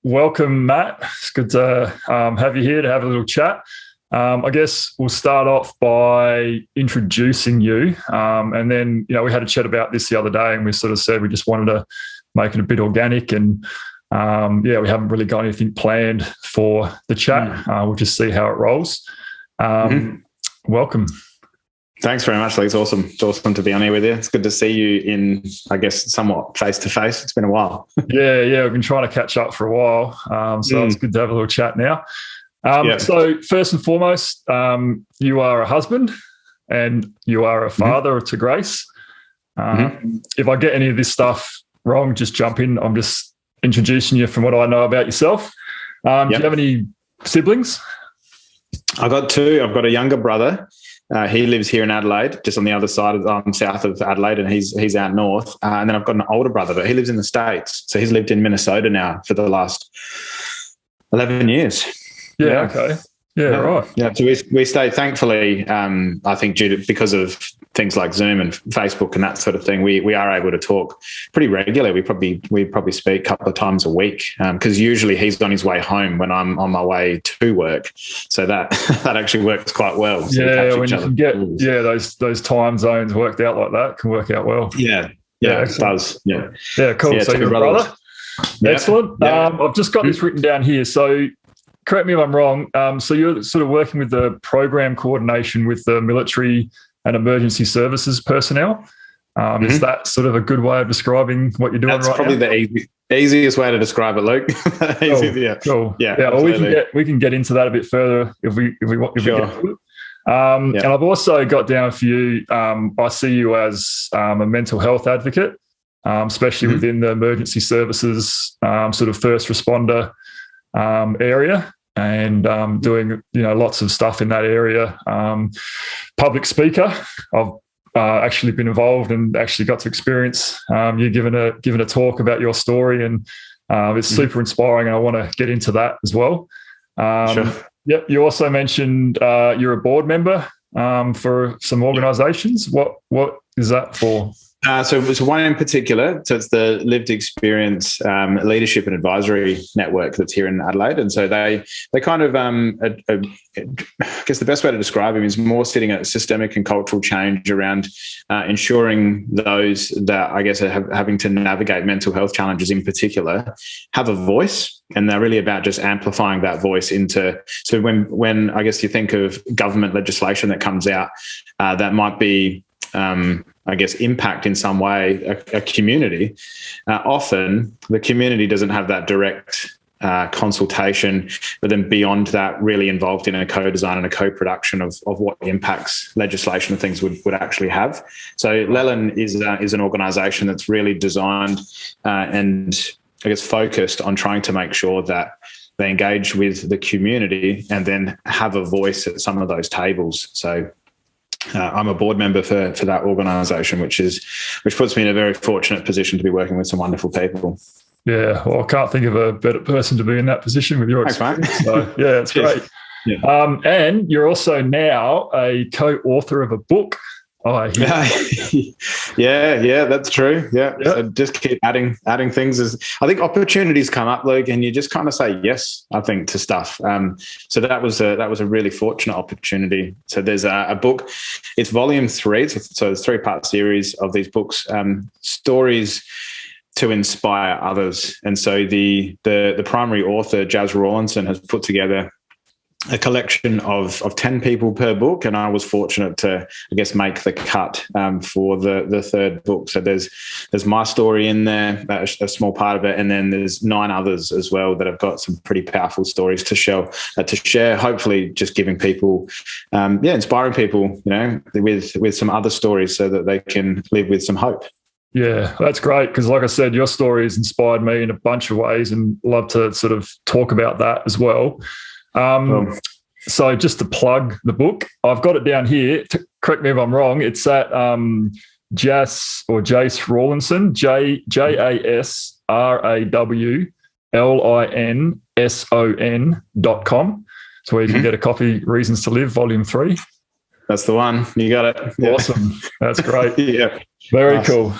Welcome, Matt. It's good to have you here to have a little chat. I guess we'll start off by introducing you, and then we had a chat about this the other day, and we sort of said we just wanted to make it a bit organic, and we haven't really got anything planned for the chat. We'll just see how it rolls. Welcome. Thanks very much, Lee. It's awesome. It's awesome to be on here with you. It's good to see you in, I guess, somewhat face-to-face. It's been a while. Yeah. We've been trying to catch up for a while. So it's good to have a little chat now. So first and foremost, you are a husband and you are a father to Grace. If I get any of this stuff wrong, just jump in. I'm just introducing you from what I know about yourself. Do you have any siblings? I've got two. I've got a younger brother. He lives here in Adelaide, just on the other side of south of Adelaide, and he's out north. And then I've got an older brother, but he lives in the States. So he's lived in Minnesota now for the last 11 years. Yeah. Okay. Yeah. Right. Yeah. So we stay, thankfully, I think because of things like Zoom and Facebook and that sort of thing, we are able to talk pretty regularly. We probably speak a couple of times a week, because usually he's on his way home when I'm on my way to work. So that actually works quite well. So when you can get those time zones worked out like that, can work out well. Yeah, it does. Yeah. Cool. So your brother. Excellent. I've just got this written down here. So correct me if I'm wrong. So you're sort of working with the program coordination with the military and emergency services personnel. Is that sort of a good way of describing what you're doing right now? That's probably the easiest way to describe it, Luke. Cool. Yeah. Well, we can get into that a bit further if we get to it. And I've also got down for you, I see you as a mental health advocate, especially within the emergency services sort of first responder area, and doing lots of stuff in that area. Public speaker, I've actually been involved and actually got to experience you giving a talk about your story, and it's super inspiring, and I want to get into that as well. Sure. Yep. You also mentioned you're a board member for some organisations. What is that for? So it was one in particular. So it's the Lived Experience Leadership and Advisory Network that's here in Adelaide. And so they kind of, I guess the best way to describe them is more sitting at systemic and cultural change around ensuring those that I guess are having to navigate mental health challenges in particular have a voice. And they're really about just amplifying that voice into, so when I guess you think of government legislation that comes out that might be, I guess, impact in some way a community. Often the community doesn't have that direct consultation, but then beyond that, really involved in a co-design and a co-production of what impacts legislation and things would actually have. So Leland is an organisation that's really designed and I guess focused on trying to make sure that they engage with the community and then have a voice at some of those tables. So I'm a board member for that organisation, which puts me in a very fortunate position to be working with some wonderful people. Yeah, well, I can't think of a better person to be in that position with your experience. Thanks, so, yeah, it's great. Yeah. And you're also now a co-author of a book. Yeah, that's true. Yeah. So just keep adding things as I think opportunities come up, Luke, and you just kind of say yes, I think, to stuff. So that was a really fortunate opportunity. So there's a book, it's volume 3. So it's 3-part series of these books, stories to inspire others. And so the primary author, Jazz Rawlinson, has put together a collection of 10 people per book, and I was fortunate to, I guess, make the cut for the third book. So there's my story in there, a small part of it, and then there's 9 others as well that have got some pretty powerful stories to share. Hopefully, just giving people, inspiring people, with some other stories so that they can live with some hope. Yeah, that's great because, like I said, your story has inspired me in a bunch of ways, and love to sort of talk about that as well. So just to plug the book, I've got it down here. Correct me if I'm wrong. It's at Jace Rawlinson, JASRAWLINSON.com. So where you can get a copy, Reasons to Live, Volume 3. That's the one. You got it. Awesome. That's great. Yeah. Very cool.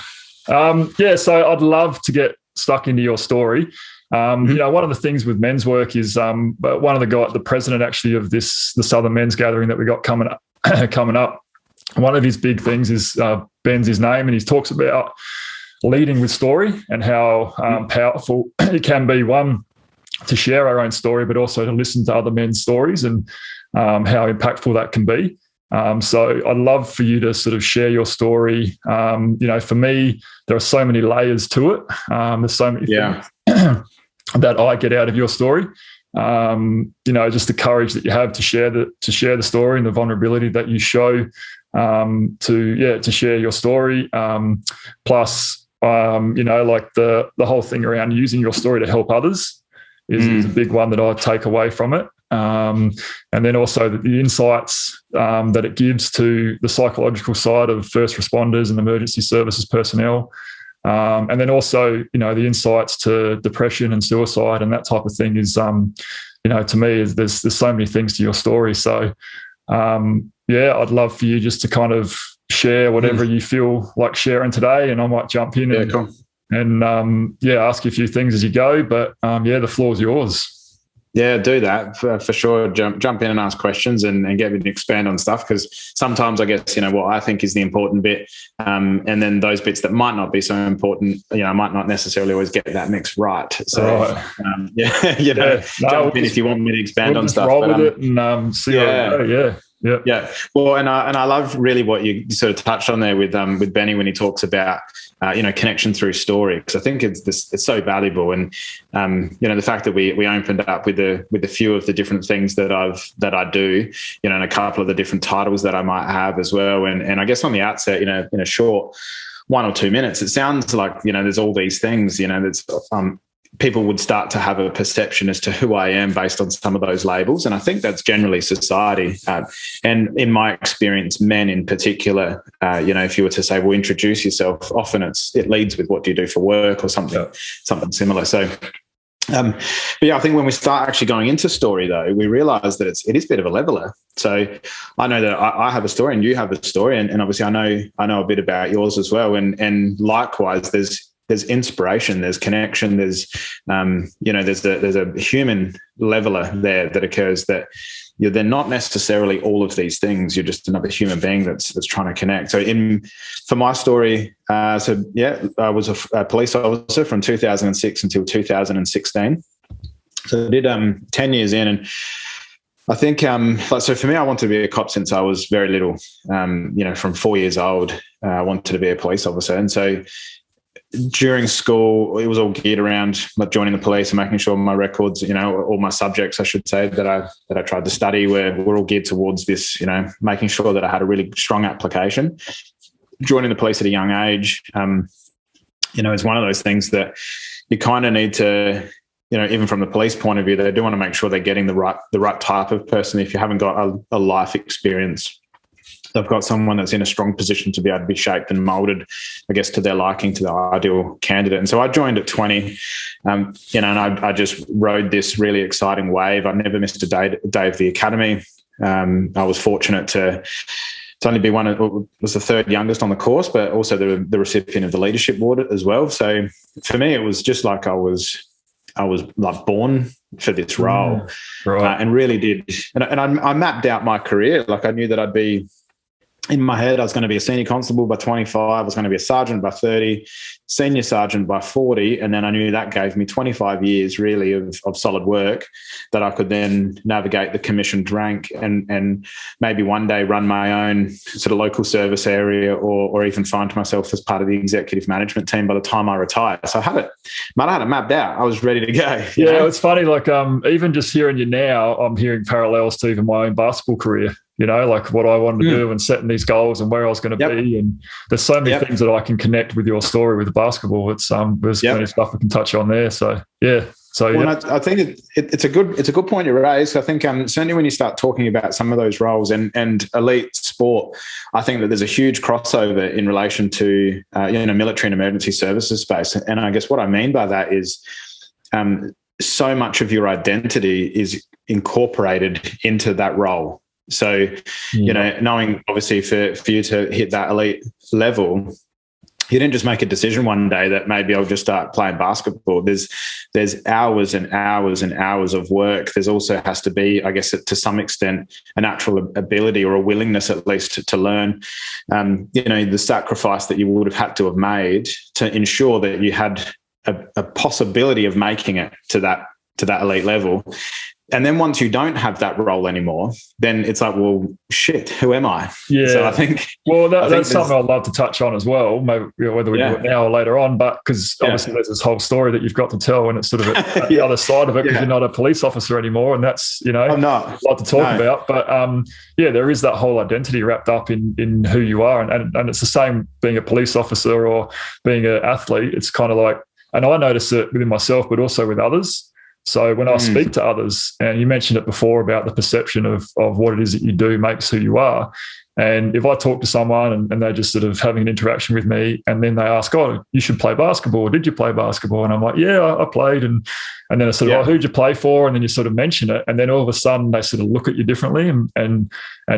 So I'd love to get stuck into your story. One of the things with men's work is one of the president actually of the Southern Men's Gathering that we got coming up. One of his big things is Ben's his name, and he talks about leading with story and how powerful it can be, one, to share our own story, but also to listen to other men's stories and how impactful that can be. So I'd love for you to sort of share your story. For me, there are so many layers to it. There's so many things that I get out of your story. Just the courage that you have to share the story and the vulnerability that you show to share your story. Plus, the whole thing around using your story to help others is a big one that I take away from it. And then also the insights that it gives to the psychological side of first responders and emergency services personnel. And then also, the insights to depression and suicide and that type of thing is, to me, there's so many things to your story. So, I'd love for you just to kind of share whatever you feel like sharing today, and I might jump in and ask you a few things as you go. But the floor is yours. Yeah, do that for sure. Jump in and ask questions and get me to expand on stuff, because sometimes I guess, what I think is the important bit, and then those bits that might not be so important, I might not necessarily always get that mix right. So, jump in if you want me to expand on stuff. Roll with it and see how we go. Yeah. Well, and I love really what you sort of touched on there with Benny when he talks about connection through story, because I think it's so valuable. And the fact that we opened up with a few of the different things that I do, and a couple of the different titles that I might have as well. And I guess on the outset, in a short 1 or 2 minutes, it sounds like there's all these things. That's people would start to have a perception as to who I am based on some of those labels. And I think that's generally society. And in my experience, men in particular, if you were to say, well, introduce yourself, often it leads with what do you do for work or something similar. So, I think when we start actually going into story, though, we realize that it is a bit of a leveler. So I know that I have a story and you have a story, and obviously I know a bit about yours as well. And likewise, there's inspiration, there's connection, there's there's a human leveler there that occurs, that they're not necessarily all of these things. You're just another human being that's trying to connect. So for my story, I was a police officer from 2006 until 2016. So I did 10 years in, and I think so for me, I wanted to be a cop since I was very little. From 4 years old, I wanted to be a police officer, and so during school, it was all geared around joining the police and making sure my records, all my subjects, I should say, that I tried to study were all geared towards this, making sure that I had a really strong application. Joining the police at a young age, is one of those things that you kind of need to, even from the police point of view, they do want to make sure they're getting the right type of person. If you haven't got a life experience, they've got someone that's in a strong position to be able to be shaped and molded, I guess, to their liking, to the ideal candidate. And so I joined at 20, and I just rode this really exciting wave. I never missed a day of the academy. I was fortunate to only be was the third youngest on the course, but also the recipient of the leadership award as well. So for me, it was just like I was like born for this role, and really did. And I mapped out my career. Like I knew that I'd be, in my head, I was going to be a senior constable by 25. I was going to be a sergeant by 30, senior sergeant by 40. And then I knew that gave me 25 years really of solid work that I could then navigate the commissioned rank and maybe one day run my own sort of local service area or even find myself as part of the executive management team by the time I retire. So I had it mapped out. I was ready to go. Yeah, it's funny. Like even just hearing you now, I'm hearing parallels to even my own basketball career. Like what I wanted to do and setting these goals and where I was going to be. And there's so many things that I can connect with your story with the basketball. It's there's plenty of stuff we can touch on there. So yeah. I think it's a good point you raised. I think certainly when you start talking about some of those roles and elite sport, I think that there's a huge crossover in relation to military and emergency services space. And I guess what I mean by that is so much of your identity is incorporated into that role. So, knowing obviously for you to hit that elite level, you didn't just make a decision one day that maybe I'll just start playing basketball. There's hours and hours and hours of work. There's also has to be, I guess, to some extent, a natural ability or a willingness at least to learn. The sacrifice that you would have had to have made to ensure that you had a possibility of making it to that elite level. And then once you don't have that role anymore, then it's like, well, shit, who am I? Yeah. So I think... Well, that's something I'd love to touch on as well, maybe whether we do it now or later on, but because obviously there's this whole story that you've got to tell, and it's sort of at the other side of it, because you're not a police officer anymore, and that's, I'm not. a lot to talk about. But there is that whole identity wrapped up in who you are. And it's the same being a police officer or being an athlete. It's kind of like, and I notice it within myself, but also with others. So when I speak to others, and you mentioned it before about the perception of what it is that you do makes who you are. And if I talk to someone and they're just sort of having an interaction with me, and then they ask, oh, you should play basketball. Did you play basketball? And I'm like, yeah, I played. And then I sort of, oh, who'd you play for? And then you sort of mention it. And then all of a sudden they sort of look at you differently and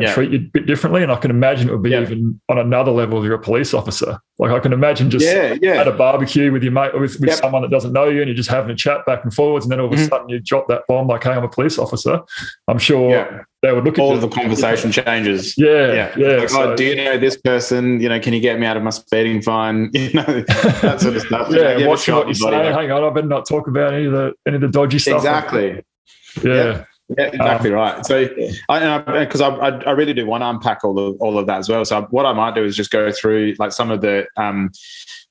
treat you a bit differently. And I can imagine it would be even on another level if you're a police officer. Like I can imagine just at a barbecue with your mate, with someone that doesn't know you, and you're just having a chat back and forwards. And then all of a sudden you drop that bomb like, hey, I'm a police officer. I'm sure they would look at all of the conversation changes. Yeah. Like, oh, do you know this person? Can you get me out of my speeding fine? That sort of stuff. Watch what you say. Hang on, I better not talk about any of the dodgy stuff. Exactly. Yeah, exactly right. So, because I really do want to unpack all of that as well. So, what I might do is just go through like some of the,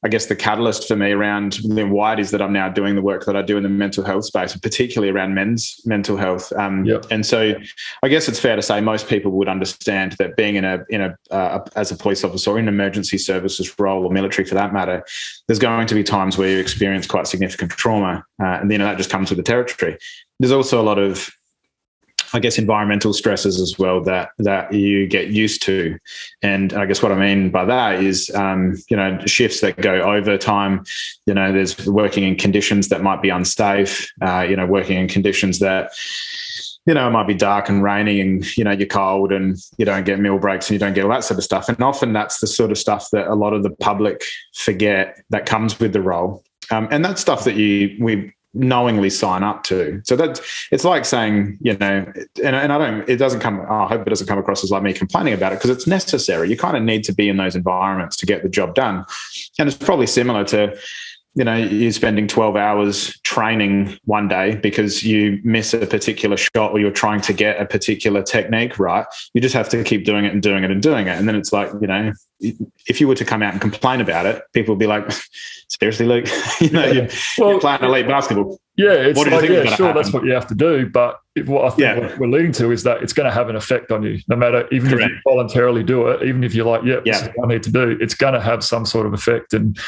I guess, the catalyst for me around why it is that I'm now doing the work that I do in the mental health space, and particularly around men's mental health. And so, I guess it's fair to say most people would understand that being as a police officer or in an emergency services role, or military for that matter, there's going to be times where you experience quite significant trauma, and that just comes with the territory. There's also a lot of, I guess, environmental stresses as well that you get used to. And I guess what I mean by that is, shifts that go overtime, there's working in conditions that might be unsafe, working in conditions that, it might be dark and rainy and, you're cold and you don't get meal breaks and you don't get all that sort of stuff. And often that's the sort of stuff that a lot of the public forget that comes with the role. And that's stuff that we knowingly sign up to. So that it's like saying, I hope it doesn't come across as like me complaining about it, because it's necessary. You kind of need to be in those environments to get the job done. And it's probably similar to, you spending 12 hours training one day because you miss a particular shot or you're trying to get a particular technique right. You just have to keep doing it and doing it and doing it. And then it's like, if you were to come out and complain about it, people would be like, seriously, Luke, you're playing elite basketball. Yeah, it's sure, that's what you have to do. But what I think what we're leading to is that it's going to have an effect on you, no matter, even if you voluntarily do it, even if you're like, this is what I need to do, it's going to have some sort of effect. And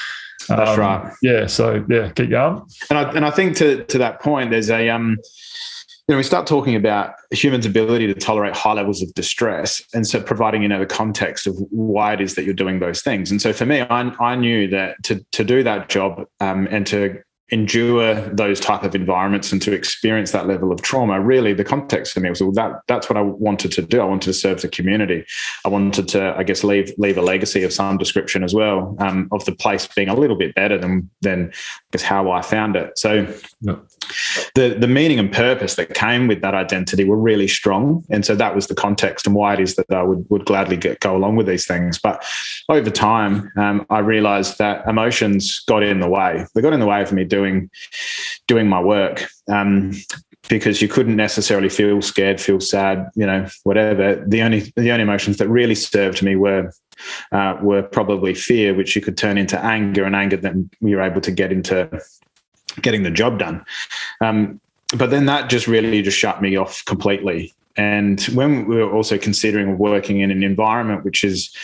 that's right. Yeah. So keep going. And I think to that point, there's a we start talking about humans' ability to tolerate high levels of distress, and so providing the context of why it is that you're doing those things. And so for me, I knew that to do that job and to endure those type of environments and to experience that level of trauma, really the context for me was, that's what I wanted to do. I wanted to serve the community. I wanted to, I guess, leave a legacy of some description as well, of the place being a little bit better than I guess how I found it. So the meaning and purpose that came with that identity were really strong. And so that was the context and why it is that I would gladly go along with these things. But over time, I realized that emotions got in the way. They got in the way of me doing my work, because you couldn't necessarily feel scared, feel sad, whatever. The only emotions that really served me were probably fear, which you could turn into anger, and anger then you're able to get into getting the job done. But then that just really shut me off completely. And when we were also considering working in an environment which is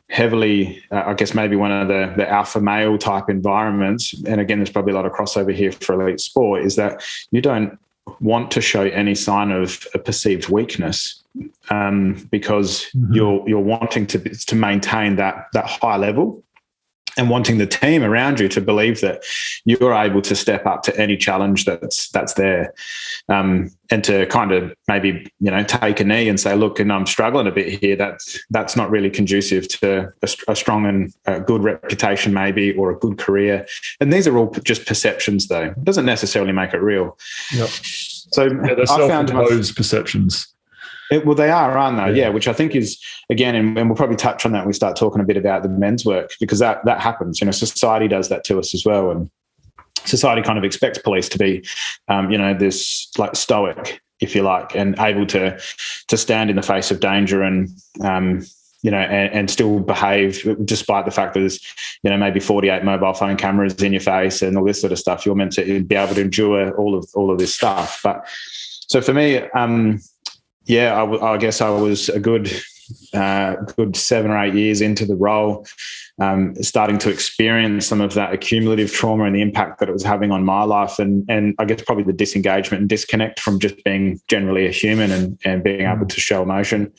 heavily, I guess maybe one of the alpha male type environments, and again, there's probably a lot of crossover here for elite sport, is that you don't want to show any sign of a perceived weakness, because you're wanting to maintain that high level. and wanting the team around you to believe that you're able to step up to any challenge that's there, and to kind of maybe, take a knee and say, look, and I'm struggling a bit here. That's not really conducive to a strong and a good reputation, maybe, or a good career. And these are all just perceptions, though. It doesn't necessarily make it real. Yep. So they're self-imposed perceptions. Well, they are, aren't they? Yeah, which I think is, again, and we'll probably touch on that when we start talking a bit about the men's work, because that happens. Society does that to us as well. And society kind of expects police to be, this like stoic, if you like, and able to stand in the face of danger and, and still behave despite the fact that there's, maybe 48 mobile phone cameras in your face and all this sort of stuff. You're meant to be able to endure all of this stuff. But so for me, I guess I was a good 7 or 8 years into the role, starting to experience some of that accumulative trauma and the impact that it was having on my life, and I guess probably the disengagement and disconnect from just being generally a human and being able to show emotion.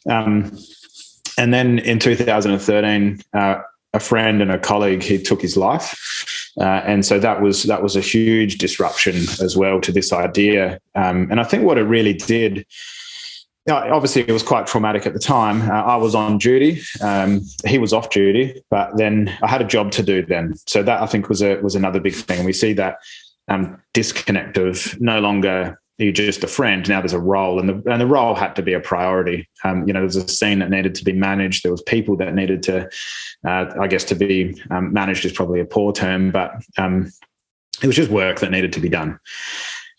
And then in 2013, a friend and a colleague, he took his life. And so that was a huge disruption as well to this idea. And I think what it really did, obviously it was quite traumatic at the time. I was on duty. He was off duty, but then I had a job to do then. So that, I think, was another big thing. And we see that disconnect of no longer you're just a friend. Now there's a role, and the role had to be a priority. There was a scene that needed to be managed. There was people that needed to, I guess, to be managed is probably a poor term, but it was just work that needed to be done.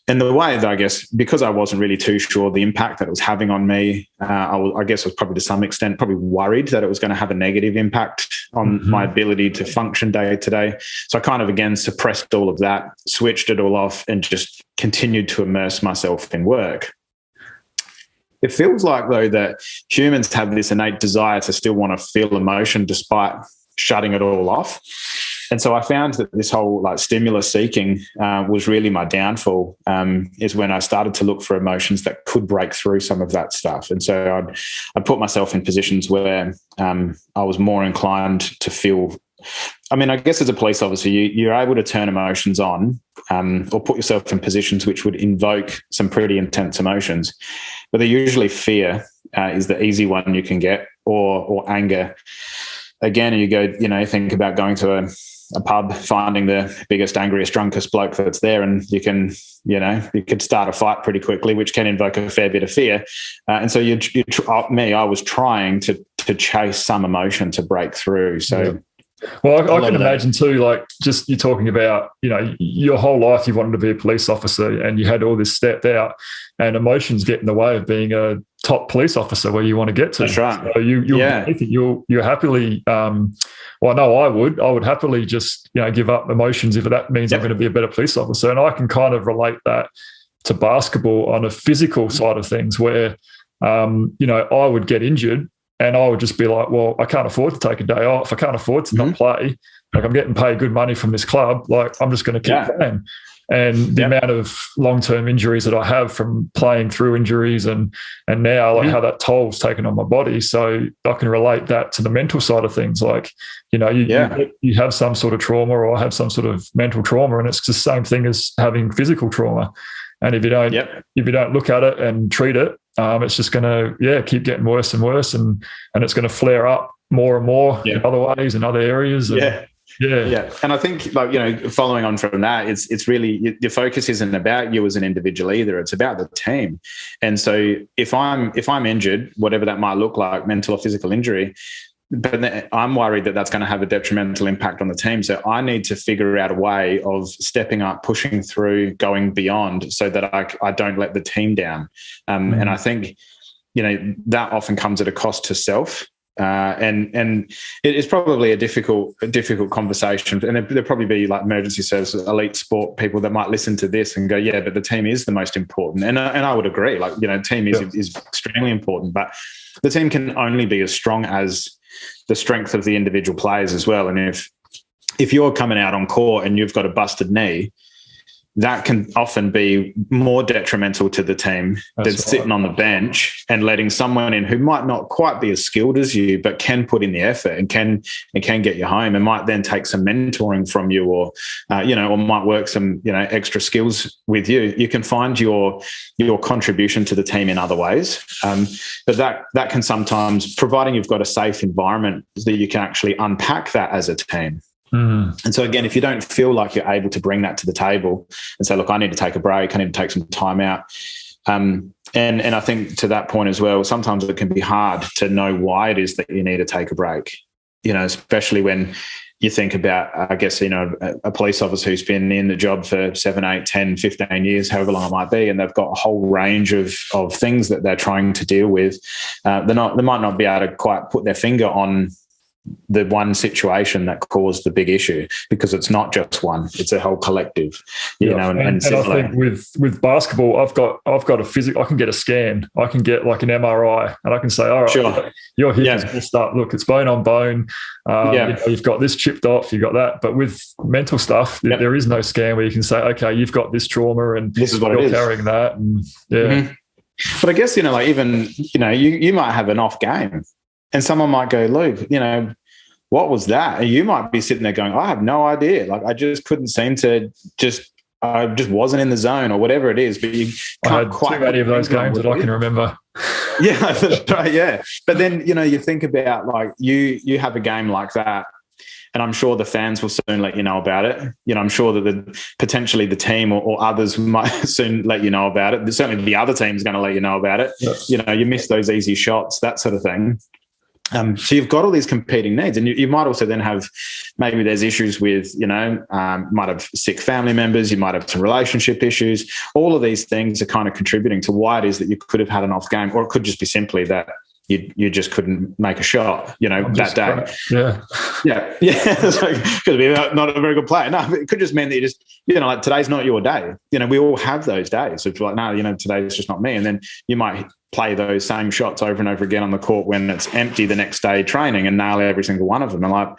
And the way that, I guess, because I wasn't really too sure the impact that it was having on me, I guess I was probably to some extent probably worried that it was going to have a negative impact on my ability to function day to day. So I kind of, again, suppressed all of that, switched it all off, and just continued to immerse myself in work. It feels like, though, that humans have this innate desire to still want to feel emotion despite shutting it all off. And so I found that this whole stimulus seeking was really my downfall, is when I started to look for emotions that could break through some of that stuff. And so I'd put myself in positions where I was more inclined to feel, I guess as a police officer, you're able to turn emotions on, or put yourself in positions which would invoke some pretty intense emotions. But they're usually fear is the easy one you can get, or anger. Again, you go, think about going to a pub, finding the biggest, angriest, drunkest bloke that's there, and you could start a fight pretty quickly, which can invoke a fair bit of fear. And so I was trying to chase some emotion to break through. So. Yeah. Well, I can imagine too, just you're talking about, your whole life you wanted to be a police officer, and you had all this stepped out, and emotions get in the way of being a top police officer where you want to get to. That's right. So you'll happily, I know I would happily just, give up emotions if that means I'm going to be a better police officer. And I can kind of relate that to basketball on a physical side of things where, I would get injured, and I would just be like, well, I can't afford to take a day off. I can't afford to not play. I'm getting paid good money from this club. I'm just going to keep playing. And the amount of long-term injuries that I have from playing through injuries and now how that toll's taken on my body. So I can relate that to the mental side of things. You have some sort of trauma or have some sort of mental trauma, and it's the same thing as having physical trauma. And if you don't look at it and treat it, it's just going to keep getting worse and worse, and it's going to flare up more and more in other ways in other areas. And I think, following on from that, it's really your focus isn't about you as an individual either. It's about the team. And so if I'm injured, whatever that might look like, mental or physical injury, but I'm worried that that's going to have a detrimental impact on the team. So I need to figure out a way of stepping up, pushing through, going beyond, so that I don't let the team down. And I think, that often comes at a cost to self. And it is probably a difficult conversation. And there'll probably be emergency services, elite sport people that might listen to this and go, yeah, but the team is the most important. And I would agree, team is extremely important, but the team can only be as strong as the strength of the individual players as well. And if you're coming out on court and you've got a busted knee, that can often be more detrimental to the team than sitting on the bench and letting someone in who might not quite be as skilled as you, but can put in the effort and can get you home, and might then take some mentoring from you, or or might work some extra skills with you. You can find your contribution to the team in other ways, but that can sometimes, providing you've got a safe environment, that you can actually unpack that as a team. And so again, if you don't feel like you're able to bring that to the table and say, look, I need to take a break, I need to take some time out. And I think to that point as well, sometimes it can be hard to know why it is that you need to take a break, especially when you think about, I guess, a police officer who's been in the job for 7, 8, 10, 15 years, however long it might be, and they've got a whole range of things that they're trying to deal with. They might not be able to quite put their finger on the one situation that caused the big issue, because it's not just one, it's a whole collective, and I think with basketball, I've got a physical, I can get a scan, I can get like an MRI, and I can say, all right, sure, your hip is messed up, look, it's bone on bone, you've got this chipped off, you've got that. But with mental stuff, there is no scan where you can say, okay, you've got this trauma and this is what you're carrying that. And But I guess, even, you might have an off game, and someone might go, Luke, what was that? And you might be sitting there going, I have no idea. Like, I just couldn't seem to I just wasn't in the zone, or whatever it is. But you can't quite. Too many of those games that I can remember. Yeah, that's right. Yeah. But then, you think about, like, you have a game like that, and I'm sure the fans will soon let you know about it. I'm sure that potentially the team or others might soon let you know about it. Certainly the other team's going to let you know about it. Yes. You miss those easy shots, that sort of thing. So you've got all these competing needs, and you might also then have, maybe there's issues with, might have sick family members, you might have some relationship issues. All of these things are kind of contributing to why it is that you could have had an off game, or it could just be simply that you just couldn't make a shot, that day. Yeah. Could be not a very good player. No, it could just mean that you just, like, today's not your day. We all have those days. So it's like, no, today's just not me. And then you might play those same shots over and over again on the court when it's empty the next day training, and nail every single one of them. And like,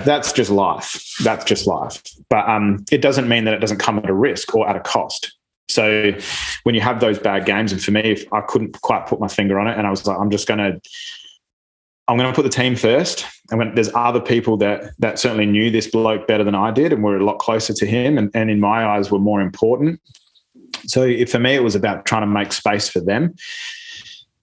that's just life. That's just life. But it doesn't mean that it doesn't come at a risk or at a cost. So when you have those bad games, and for me, if I couldn't quite put my finger on it, and I was like, I'm going to put the team first. And when there's other people that certainly knew this bloke better than I did, and were a lot closer to him, and in my eyes were more important. So for me, it was about trying to make space for them.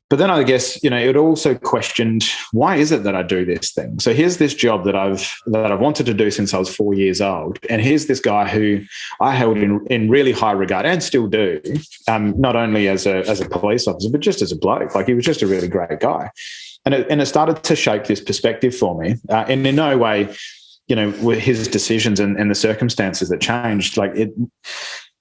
But then I guess, it also questioned, why is it that I do this thing? So here's this job that I've wanted to do since I was 4 years old. And here's this guy who I held in really high regard, and still do, not only as a police officer, but just as a bloke. Like, he was just a really great guy. And it started to shape this perspective for me. And in no way, with his decisions and the circumstances that changed, like,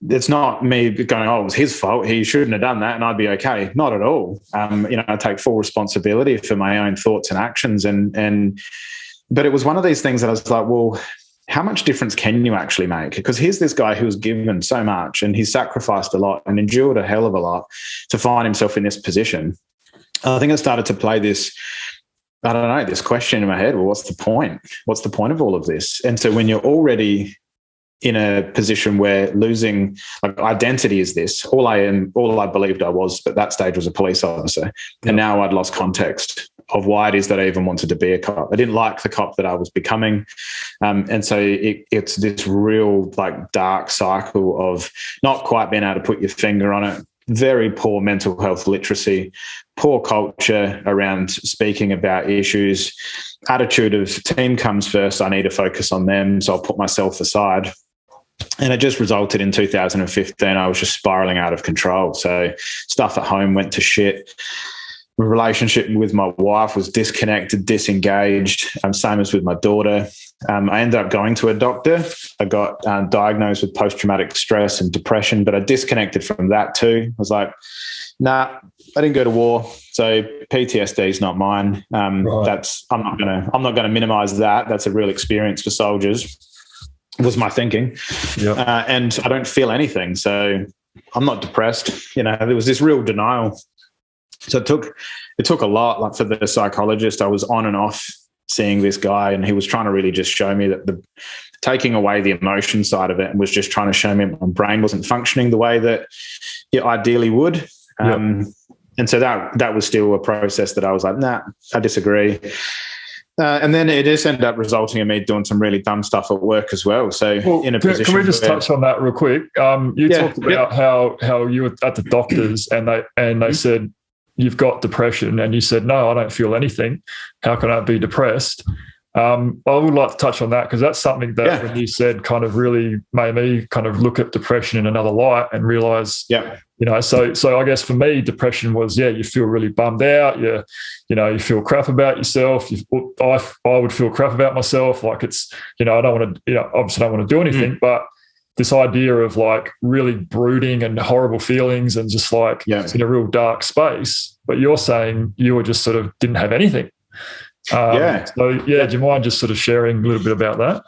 it's not me going, oh, it was his fault, he shouldn't have done that, and I'd be okay. Not at all. I take full responsibility for my own thoughts and actions. But it was one of these things that I was like, well, how much difference can you actually make? Because here's this guy who's given so much, and he's sacrificed a lot and endured a hell of a lot to find himself in this position. I think I started to play this question in my head. Well, what's the point? What's the point of all of this? And so when you're already in a position where losing, like, identity is this, all I believed I was at that stage was a police officer. And now I'd lost context of why it is that I even wanted to be a cop. I didn't like the cop that I was becoming. And so it's this real, like, dark cycle of not quite being able to put your finger on it. Very poor mental health literacy, poor culture around speaking about issues, attitude of team comes first, I need to focus on them, so I'll put myself aside. And it just resulted in 2015, I was just spiraling out of control. So stuff at home went to shit. Relationship with my wife was disconnected, disengaged, same as with my daughter. I ended up going to a doctor. I got diagnosed with post-traumatic stress and depression, but I disconnected from that too. I was like, nah, I didn't go to war, so PTSD is not mine. Right. I'm not gonna minimize that. That's a real experience for soldiers, was my thinking. Yep. And I don't feel anything, so I'm not depressed. There was this real denial. So it took a lot. Like, for the psychologist, I was on and off seeing this guy, and he was trying to really just show me that the taking away the emotion side of it and was just trying to show me my brain wasn't functioning the way that it ideally would. And so that was still a process that I was like, nah, I disagree. And then it just ended up resulting in me doing some really dumb stuff at work as well. So in a position, can we just touch on that real quick? You talked about how you were at the doctors and they said you've got depression, and you said, no, I don't feel anything. How can I be depressed? I would like to touch on that, because that's something that when you said kind of really made me kind of look at depression in another light and realize, so I guess for me, depression was, you feel really bummed out. You feel crap about yourself. I would feel crap about myself. Like it's, I don't want to, obviously don't want to do anything, but this idea of like really brooding and horrible feelings and just like in a real dark space. But you're saying you were just sort of didn't have anything. So do you mind just sort of sharing a little bit about that?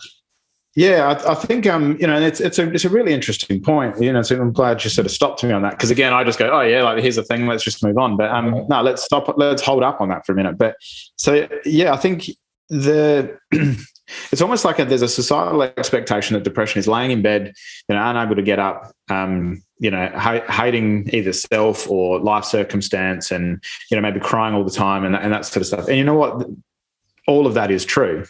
Yeah, I think it's a really interesting point. So I'm glad you sort of stopped me on that, because again, I just go, like here's the thing, let's just move on. But no, let's hold up on that for a minute. But so I think it's almost like there's a societal expectation that depression is laying in bed, unable to get up, hating either self or life circumstance, and maybe crying all the time and that sort of stuff. And you know what? All of that is true.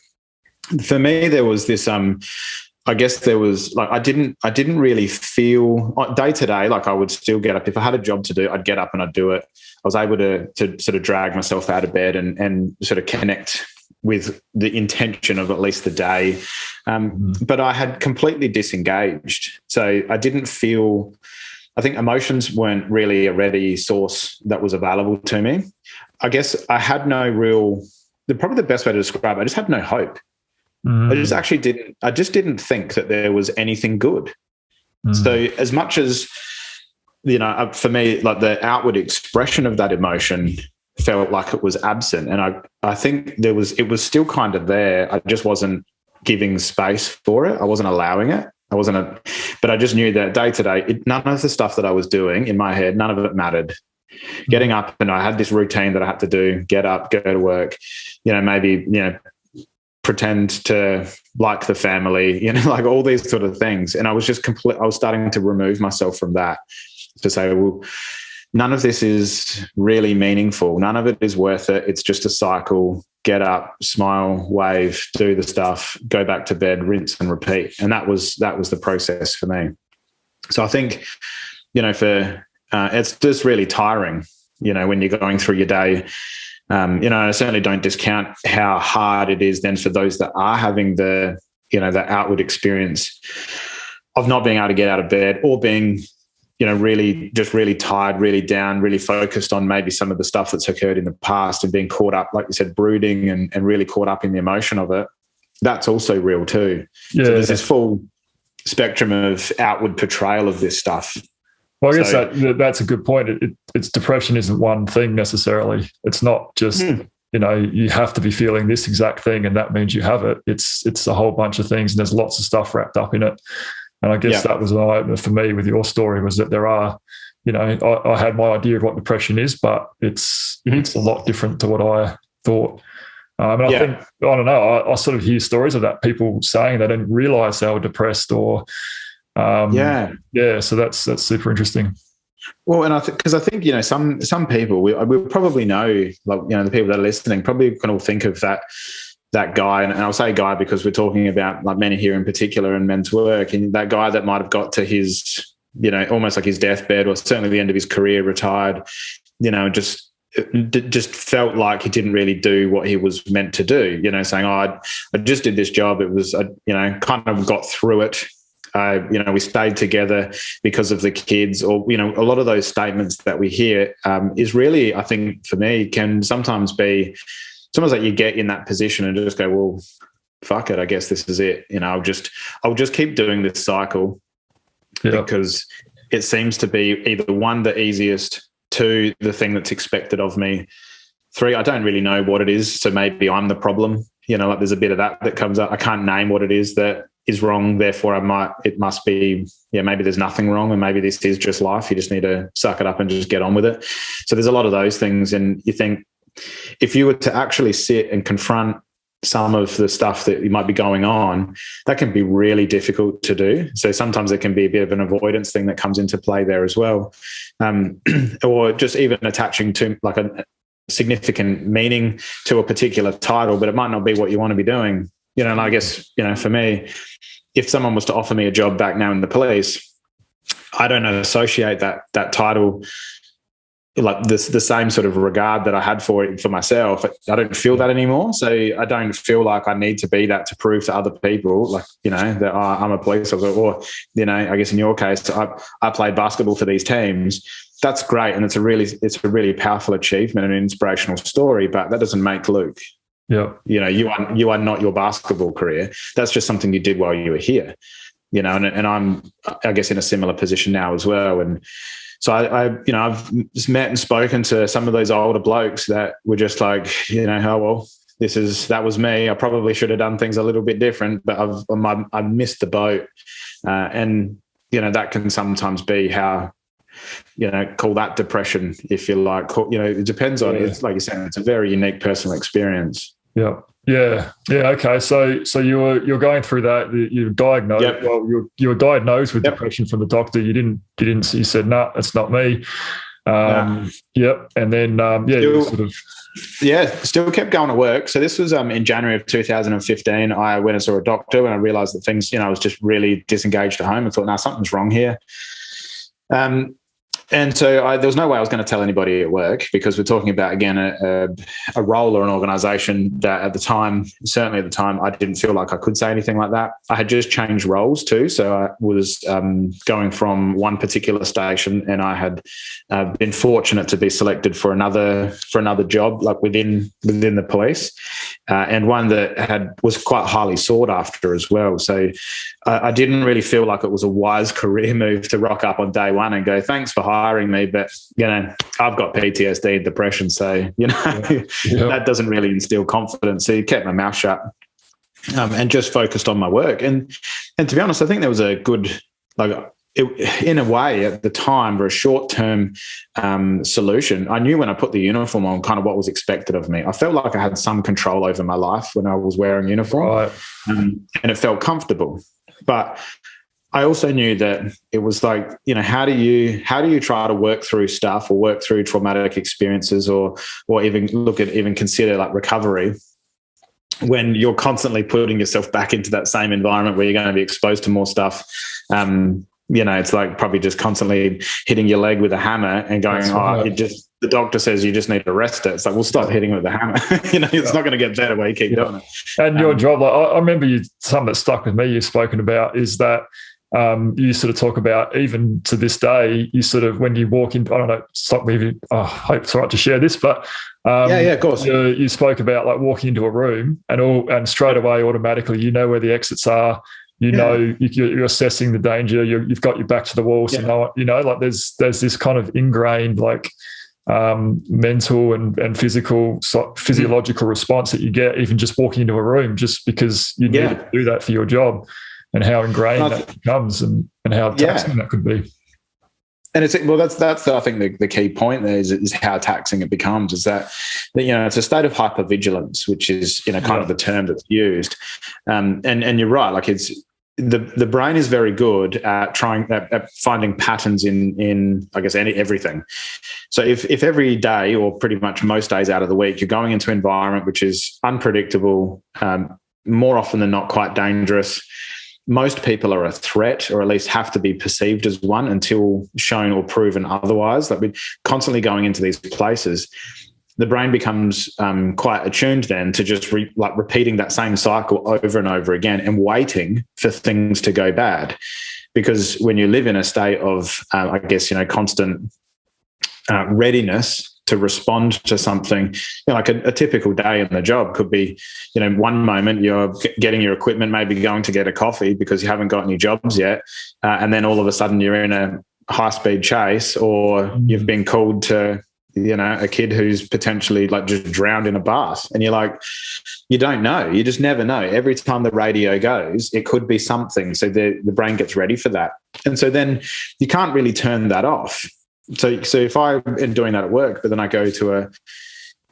For me, there was this. I guess there was like I didn't really feel day to day like I would still get up. If I had a job to do, I'd get up and I'd do it. I was able to sort of drag myself out of bed and sort of connect with the intention of at least the day. But I had completely disengaged. So I didn't feel, I think emotions weren't really a ready source that was available to me. I guess I had no real, probably the best way to describe it, I just had no hope. I just didn't think that there was anything good. So as much as, for me, like the outward expression of that emotion felt like it was absent. And I think it was still kind of there. I just wasn't giving space for it. I wasn't allowing it. But I just knew that day to day, none of the stuff that I was doing in my head, none of it mattered. Getting up, and I had this routine that I had to do, get up, go to work, maybe, pretend to like the family, like all these sort of things. And I was just I was starting to remove myself from that, to say, well, none of this is really meaningful. None of it is worth it. It's just a cycle. Get up, smile, wave, do the stuff, go back to bed, rinse and repeat. And that was the process for me. So I think, it's just really tiring, when you're going through your day. I certainly don't discount how hard it is then for those that are having the outward experience of not being able to get out of bed, or being, really tired, really down, really focused on maybe some of the stuff that's occurred in the past, and being caught up, like you said, brooding and really caught up in the emotion of it. That's also real too. Yeah. So there's this full spectrum of outward portrayal of this stuff. Well, I guess that's a good point. It's depression isn't one thing necessarily. It's not just, you have to be feeling this exact thing and that means you have it. It's a whole bunch of things, and there's lots of stuff wrapped up in it. And I guess that was an eye-opener for me with your story, was that there are, I had my idea of what depression is, but it's a lot different to what I thought. And I think, I don't know, I sort of hear stories of that, people saying they didn't realise they were depressed, or so that's super interesting. Well, and because I think some people we probably know, like the people that are listening probably can all think of that guy, and I'll say guy because we're talking about like men here in particular and men's work, and that guy that might have got to his almost like his deathbed, or certainly the end of his career, retired, just felt like he didn't really do what he was meant to do. Saying, I just did this job. It was kind of got through it. We stayed together because of the kids, or, a lot of those statements that we hear is really, I think for me, can sometimes be like you get in that position and just go, well, fuck it. I guess this is it. I'll just keep doing this cycle because it seems to be either one, the easiest, two, the thing that's expected of me, three, I don't really know what it is. So maybe I'm the problem, like there's a bit of that comes up. I can't name what it is that is wrong, therefore it must be, maybe there's nothing wrong, and maybe this is just life. You just need to suck it up and just get on with it. So there's a lot of those things. And you think, if you were to actually sit and confront some of the stuff that you might be going on, that can be really difficult to do. So sometimes it can be a bit of an avoidance thing that comes into play there as well. Or just even attaching to like a significant meaning to a particular title, but it might not be what you want to be doing. And I guess, for me, if someone was to offer me a job back now in the police, I don't associate that title like the same sort of regard that I had for it for myself. I don't feel that anymore. So I don't feel like I need to be that to prove to other people, like, that I'm a police officer, or, I guess in your case, I played basketball for these teams. That's great. And it's a really powerful achievement and an inspirational story, but that doesn't make Luke. Yeah. You are not your basketball career. That's just something you did while you were here, and I'm, I guess, in a similar position now as well. And so I've just met and spoken to some of those older blokes that were just like, oh, well, that was me. I probably should have done things a little bit different, but I've missed the boat. And, that can sometimes be how, call that depression, if you like. It depends on, it's like you said, it's a very unique personal experience. Yeah. Yeah. Yeah. Okay. So you're going through that. You're diagnosed. Yep. Well, you were diagnosed with depression from the doctor. You said, no, it's not me. Yep. And then, still kept going to work. So this was in January of 2015. I went and saw a doctor and I realized that things, I was just really disengaged at home and thought, something's wrong here. And so there was no way I was going to tell anybody at work, because we're talking about, again, a role or an organisation that certainly at the time, I didn't feel like I could say anything like that. I had just changed roles too. So I was going from one particular station, and I had been fortunate to be selected for another job, like within the police, and one that was quite highly sought after as well. So I didn't really feel like it was a wise career move to rock up on day one and go, thanks for hiring me, but, I've got PTSD and depression. So, that doesn't really instill confidence. So you kept my mouth shut and just focused on my work. And to be honest, I think there was a good, in a way at the time, for a short-term solution. I knew when I put the uniform on kind of what was expected of me. I felt like I had some control over my life when I was wearing uniform, right. And it felt comfortable. But I also knew that it was like, how do you try to work through stuff or work through traumatic experiences or even consider like recovery when you're constantly putting yourself back into that same environment where you're going to be exposed to more stuff. It's like probably just constantly hitting your leg with a hammer and going, the doctor says you just need to rest it. It's like, we'll stop hitting with the hammer. It's not going to get better while you keep doing it. And your job, I remember something that stuck with me you've spoken about is that you sort of talk about, even to this day, you sort of, when you walk in, I don't know, stop me if you, I hope it's all right to share this, but of course. You spoke about like walking into a room and straight away automatically where the exits are. You're assessing the danger. You've got your back to the wall. So like there's this kind of ingrained like mental and physiological response that you get even just walking into a room, just because you need to do that for your job, and how ingrained that becomes and how taxing that could be. And that's I think the key point there is how taxing it becomes. Is that it's a state of hypervigilance, which is kind of the term that's used. And you're right, like it's the brain is very good at finding patterns in I guess everything. So if every day, or pretty much most days out of the week, you're going into an environment which is unpredictable, more often than not quite dangerous. Most people are a threat, or at least have to be perceived as one until shown or proven otherwise. Like we're constantly going into these places, the brain becomes quite attuned then to just repeating that same cycle over and over again and waiting for things to go bad. Because when you live in a state of, constant readiness to respond to something, like a typical day in the job could be, one moment you're getting your equipment, maybe going to get a coffee because you haven't got any jobs yet. And then all of a sudden you're in a high-speed chase, or you've been called to, a kid who's potentially like just drowned in a bath. And you're like, you don't know. You just never know. Every time the radio goes, it could be something. So the brain gets ready for that. And so then you can't really turn that off. So if I am doing that at work, but then I go to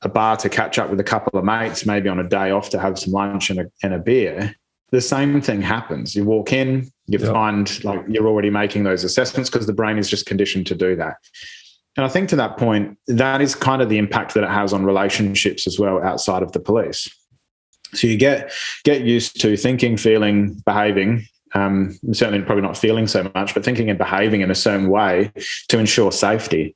a bar to catch up with a couple of mates, maybe on a day off to have some lunch and a beer, the same thing happens. You walk in, you find like you're already making those assessments because the brain is just conditioned to do that. And I think to that point, that is kind of the impact that it has on relationships as well outside of the police. So you get used to thinking, feeling, behaving, certainly probably not feeling so much, but thinking and behaving in a certain way to ensure safety.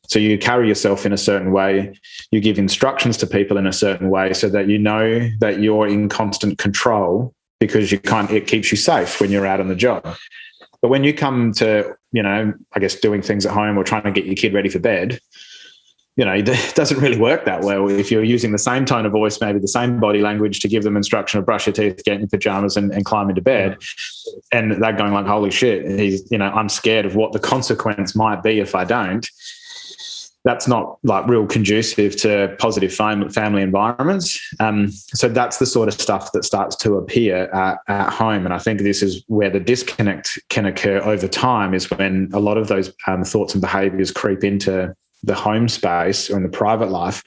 So you carry yourself in a certain way, you give instructions to people in a certain way so that you know that you're in constant control because it keeps you safe when you're out on the job. But when you come to, I guess doing things at home or trying to get your kid ready for bed, it doesn't really work that well if you're using the same tone of voice, maybe the same body language to give them instruction of brush your teeth, get in your pajamas and climb into bed. And they're going like, holy shit, I'm scared of what the consequence might be if I don't. That's not like real conducive to positive family environments. So that's the sort of stuff that starts to appear at home. And I think this is where the disconnect can occur over time, is when a lot of those thoughts and behaviors creep into the home space or in the private life,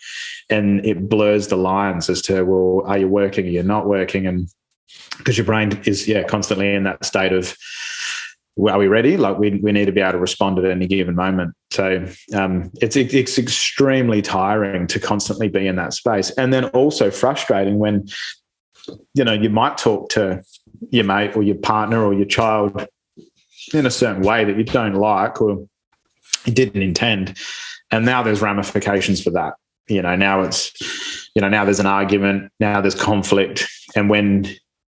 and it blurs the lines as to, well, are you working, are you not working? And because your brain is constantly in that state of, well, are we ready? Like we need to be able to respond at any given moment. So it's extremely tiring to constantly be in that space, and then also frustrating when you might talk to your mate or your partner or your child in a certain way that you don't like or you didn't intend. And now there's ramifications for that. Now it's, now there's an argument, now there's conflict. And when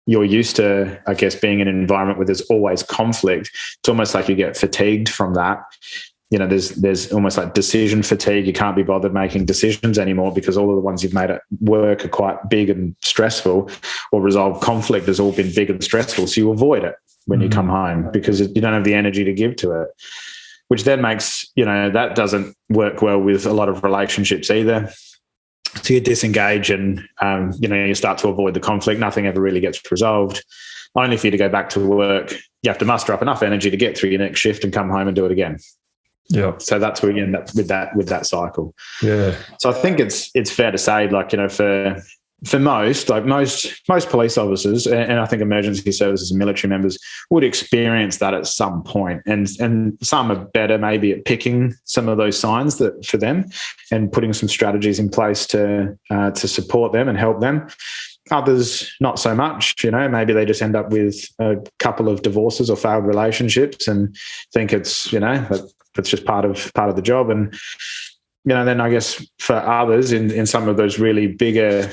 you're used to, I guess, being in an environment where there's always conflict, it's almost like you get fatigued from that. There's almost like decision fatigue. You can't be bothered making decisions anymore because all of the ones you've made at work are quite big and stressful, or resolve conflict has all been big and stressful. So you avoid it when you come home because you don't have the energy to give to it. Which then makes, that doesn't work well with a lot of relationships either. So you disengage and, you start to avoid the conflict. Nothing ever really gets resolved. Only for you to go back to work, you have to muster up enough energy to get through your next shift and come home and do it again. Yeah. So that's where you end up with that cycle. Yeah. So I think it's fair to say, for most police officers, and I think emergency services and military members would experience that at some point. And some are better maybe at picking some of those signs that for them and putting some strategies in place to support them and help them. Others, not so much. Maybe they just end up with a couple of divorces or failed relationships and think it's, that's just part of the job. And then I guess for others in some of those really bigger,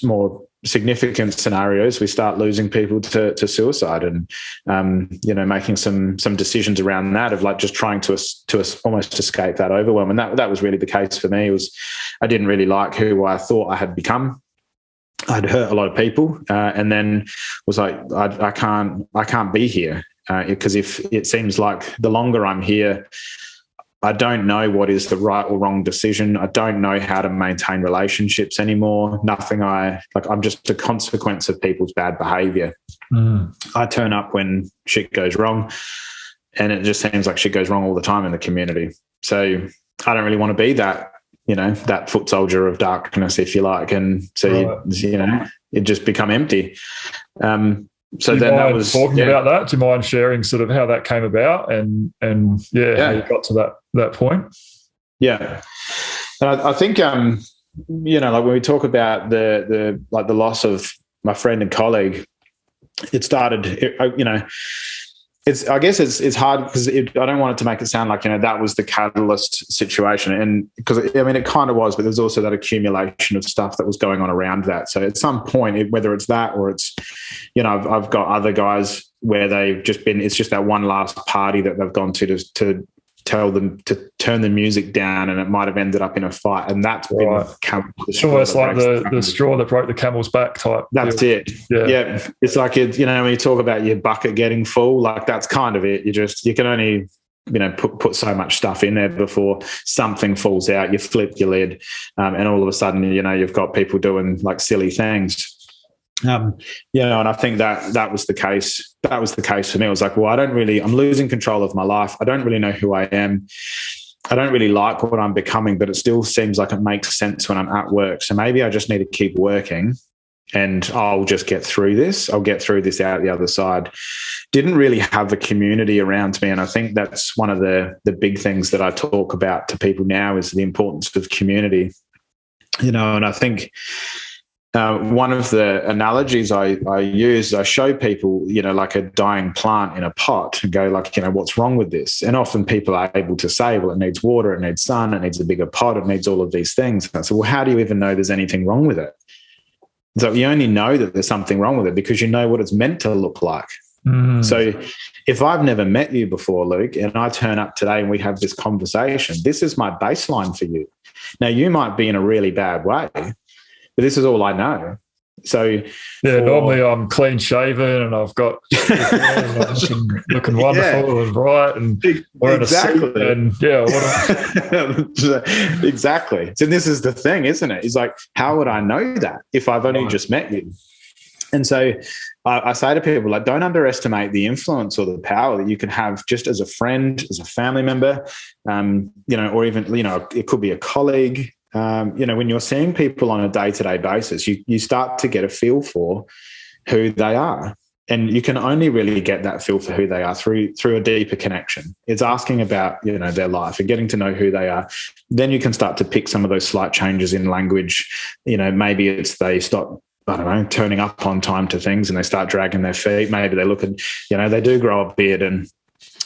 more significant scenarios, we start losing people to suicide and, making some decisions around that of like just trying to almost escape that overwhelm. And that was really the case for me. I didn't really like who I thought I had become. I'd hurt a lot of people and then was like, I can't be here because if it seems like the longer I'm here, I don't know what is the right or wrong decision. I don't know how to maintain relationships anymore. I'm just a consequence of people's bad behavior. I turn up when shit goes wrong, and it just seems like shit goes wrong all the time in the community. So I don't really want to be that, that foot soldier of darkness, if you like. And so, it just become empty. So then that was talking about that. Do you mind sharing sort of how that came about and how you got to that point? Yeah. And I think, like when we talk about the loss of my friend and colleague, it started, I guess it's hard because I don't want it to make it sound like, that was the catalyst situation. And because, it kind of was, but there's also that accumulation of stuff that was going on around that. So at some point, whether it's that or it's, I've got other guys where they've just been, it's just that one last party that they've gone to tell them to turn the music down, and it might have ended up in a fight. And that's been it's almost like the straw that broke the camel's back type. That's it. Yeah. It's like, when you talk about your bucket getting full, like that's kind of it. You can only, put so much stuff in there before something falls out. You flip your lid and all of a sudden, you've got people doing like silly things. And I think that was the case. That was the case for me. It was like, well, I'm losing control of my life. I don't really know who I am. I don't really like what I'm becoming, but it still seems like it makes sense when I'm at work. So maybe I just need to keep working and I'll just get through this. I'll get through this out the other side. Didn't really have a community around me. And I think that's one of the big things that I talk about to people now is the importance of community. And I think one of the analogies I use, I show people, like a dying plant in a pot and go like, what's wrong with this? And often people are able to say, well, it needs water, it needs sun, it needs a bigger pot, it needs all of these things. And I say, well, how do you even know there's anything wrong with it? So you only know that there's something wrong with it because you know what it's meant to look like. So if I've never met you before, Luke, and I turn up today and we have this conversation, this is my baseline for you. Now, you might be in a really bad way, but this is all I know. So normally I'm clean shaven and I've got looking wonderful and bright and wearing a suit and exactly. So this is the thing, isn't it? It's like, how would I know that if I've only just met you? And so I say to people, like, don't underestimate the influence or the power that you can have just as a friend, as a family member, or even, it could be a colleague. When you're seeing people on a day-to-day basis, you start to get a feel for who they are. And you can only really get that feel for who they are through a deeper connection. It's asking about, their life and getting to know who they are. Then you can start to pick some of those slight changes in language. Maybe it's they stop, I don't know, turning up on time to things and they start dragging their feet. Maybe they look at, they do grow a beard and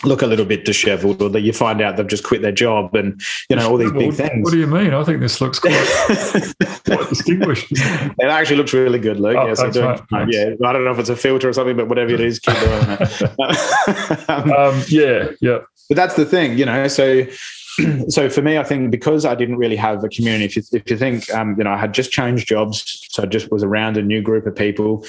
look a little bit disheveled, or that you find out they've just quit their job and, all these big things. What do you mean? I think this looks quite distinguished. It actually looks really good, Luke. Oh, thanks, mate. Yeah, I don't know if it's a filter or something, but whatever it is, keep doing it. Yeah. But that's the thing, So for me, I think because I didn't really have a community, if you think, I had just changed jobs, so I just was around a new group of people.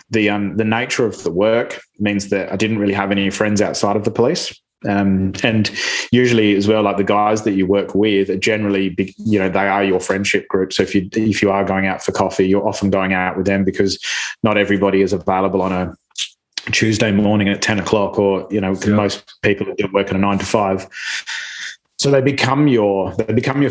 The nature of the work means that I didn't really have any friends outside of the police. And usually as well, like the guys that you work with are generally, they are your friendship group. So if you are going out for coffee, you're often going out with them because not everybody is available on a Tuesday morning at 10 o'clock or, most people are working a 9 to 5. So they become your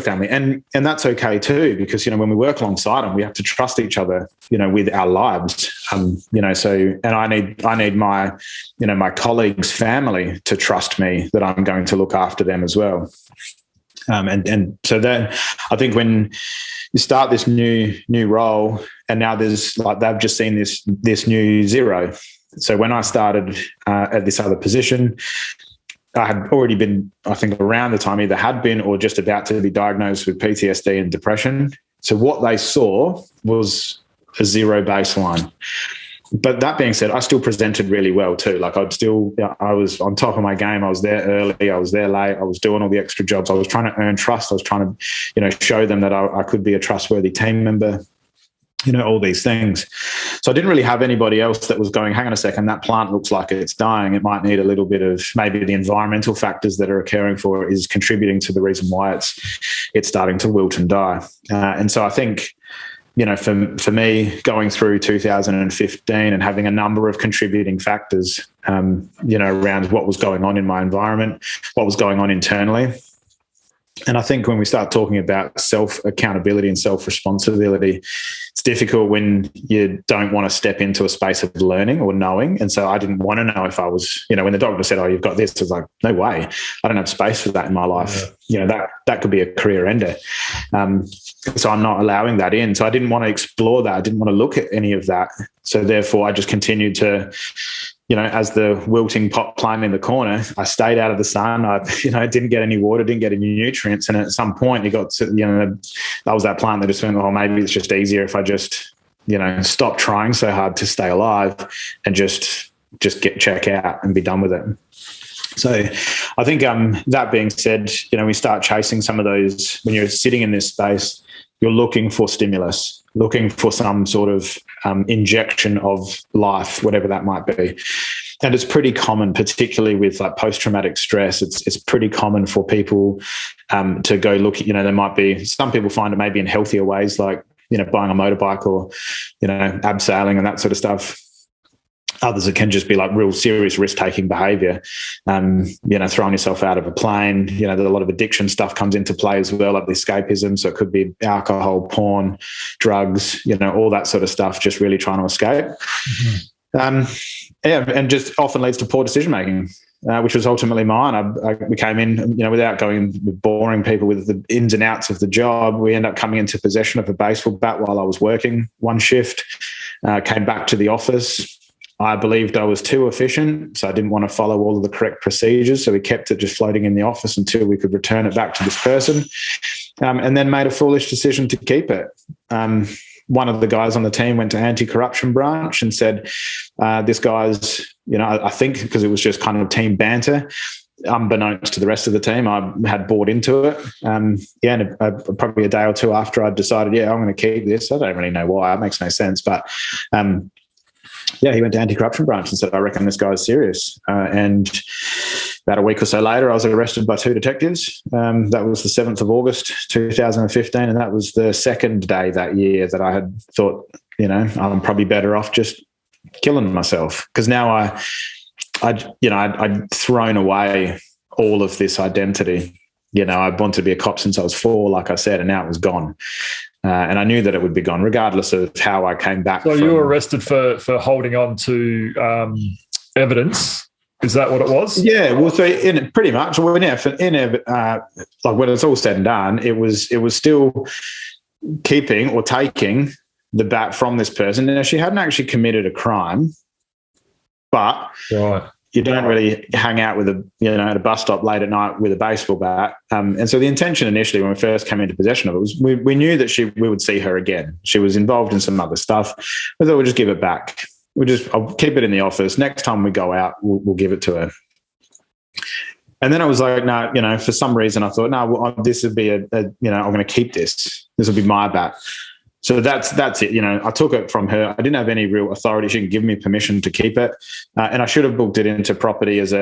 family, and that's okay too, because when we work alongside them, we have to trust each other, with our lives. So and I need my my colleagues' family to trust me that I'm going to look after them as well. And so then I think when you start this new role, and now there's like they've just seen this new zero. So when I started at this other position, I had already been, I think around the time, either had been or just about to be diagnosed with PTSD and depression. So what they saw was a zero baseline. But that being said, I still presented really well too. Like I was on top of my game. I was there early. I was there late. I was doing all the extra jobs. I was trying to earn trust. I was trying to, show them that I could be a trustworthy team member. All these things. So I didn't really have anybody else that was going, hang on a second, that plant looks like it's dying. It might need a little bit of maybe the environmental factors that are occurring for it is contributing to the reason why it's starting to wilt and die. And so I think, for me, going through 2015 and having a number of contributing factors, around what was going on in my environment, what was going on internally. And I think when we start talking about self-accountability and self-responsibility, it's difficult when you don't want to step into a space of learning or knowing. And so I didn't want to know if I was, when the doctor said, oh, you've got this, I was like, no way. I don't have space for that in my life. Yeah. That could be a career ender. So I'm not allowing that in. So I didn't want to explore that. I didn't want to look at any of that. So therefore I just continued to, as the wilting pot plant in the corner, I stayed out of the sun. I, didn't get any water, didn't get any nutrients. And at some point it got to, that was that plant that just went, oh, maybe it's just easier if I just, stop trying so hard to stay alive and just check out and be done with it. So I think that being said, we start chasing some of those, when you're sitting in this space, you're looking for stimulus, looking for some sort of injection of life, whatever that might be. And it's pretty common, particularly with like post-traumatic stress. It's pretty common for people to go look, there might be, some people find it maybe in healthier ways, like, buying a motorbike or, abseiling and that sort of stuff. Others, it can just be like real serious risk-taking behaviour, throwing yourself out of a plane. A lot of addiction stuff comes into play as well, like the escapism. So it could be alcohol, porn, drugs, all that sort of stuff, just really trying to escape. And just often leads to poor decision-making, which was ultimately mine. We came in, without boring people with the ins and outs of the job, we ended up coming into possession of a baseball bat while I was working one shift, came back to the office. I believed I was too efficient, so I didn't want to follow all of the correct procedures. So we kept it just floating in the office until we could return it back to this person, and then made a foolish decision to keep it. One of the guys on the team went to anti-corruption branch and said, this guy's, I think because it was just kind of team banter, unbeknownst to the rest of the team, I had bought into it. And probably a day or two after I decided, I'm going to keep this. I don't really know why. It makes no sense. But he went to anti-corruption branch and said, I reckon this guy's serious. And about a week or so later, I was arrested by 2 detectives. That was the 7th of August, 2015. And that was the second day that year that I had thought, I'm probably better off just killing myself. Because now I'd thrown away all of this identity. I wanted to be a cop since I was 4, like I said, and now it was gone. And I knew that it would be gone, regardless of how I came back. So you were arrested for holding on to evidence. Is that what it was? Yeah, well, so pretty much. Well, like when it's all said and done, it was still keeping or taking the bat from this person. Now, she hadn't actually committed a crime, but you don't really hang out with at a bus stop late at night with a baseball bat. And so the intention initially when we first came into possession of it was we knew that we would see her again. She was involved in some other stuff. We thought we'd just give it back. I'll keep it in the office. Next time we go out, we'll give it to her. And then I was like, no, for some reason I thought, no, this would be I'm going to keep this. This will be my bat. So that's it. I took it from her. I didn't have any real authority. She didn't give me permission to keep it. And I should have booked it into property as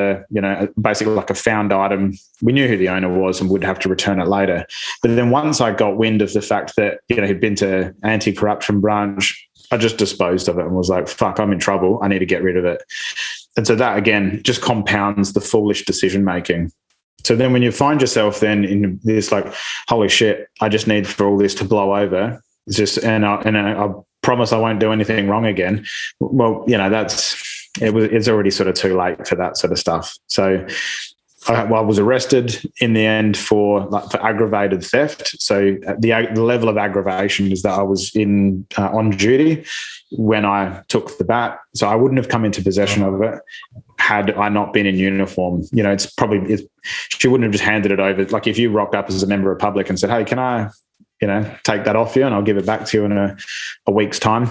basically like a found item. We knew who the owner was and would have to return it later. But then once I got wind of the fact that, he'd been to anti-corruption branch, I just disposed of it and was like, fuck, I'm in trouble. I need to get rid of it. And so that, again, just compounds the foolish decision-making. So then when you find yourself then in this like, holy shit, I just need for all this to blow over. It's just, and I promise I won't do anything wrong again. Well, it's already sort of too late for that sort of stuff. So I was arrested in the end for aggravated theft. So the level of aggravation is that I was on duty when I took the bat. So I wouldn't have come into possession of it had I not been in uniform. She wouldn't have just handed it over. Like if you rocked up as a member of public and said, hey, can I take that off you and I'll give it back to you in a week's time.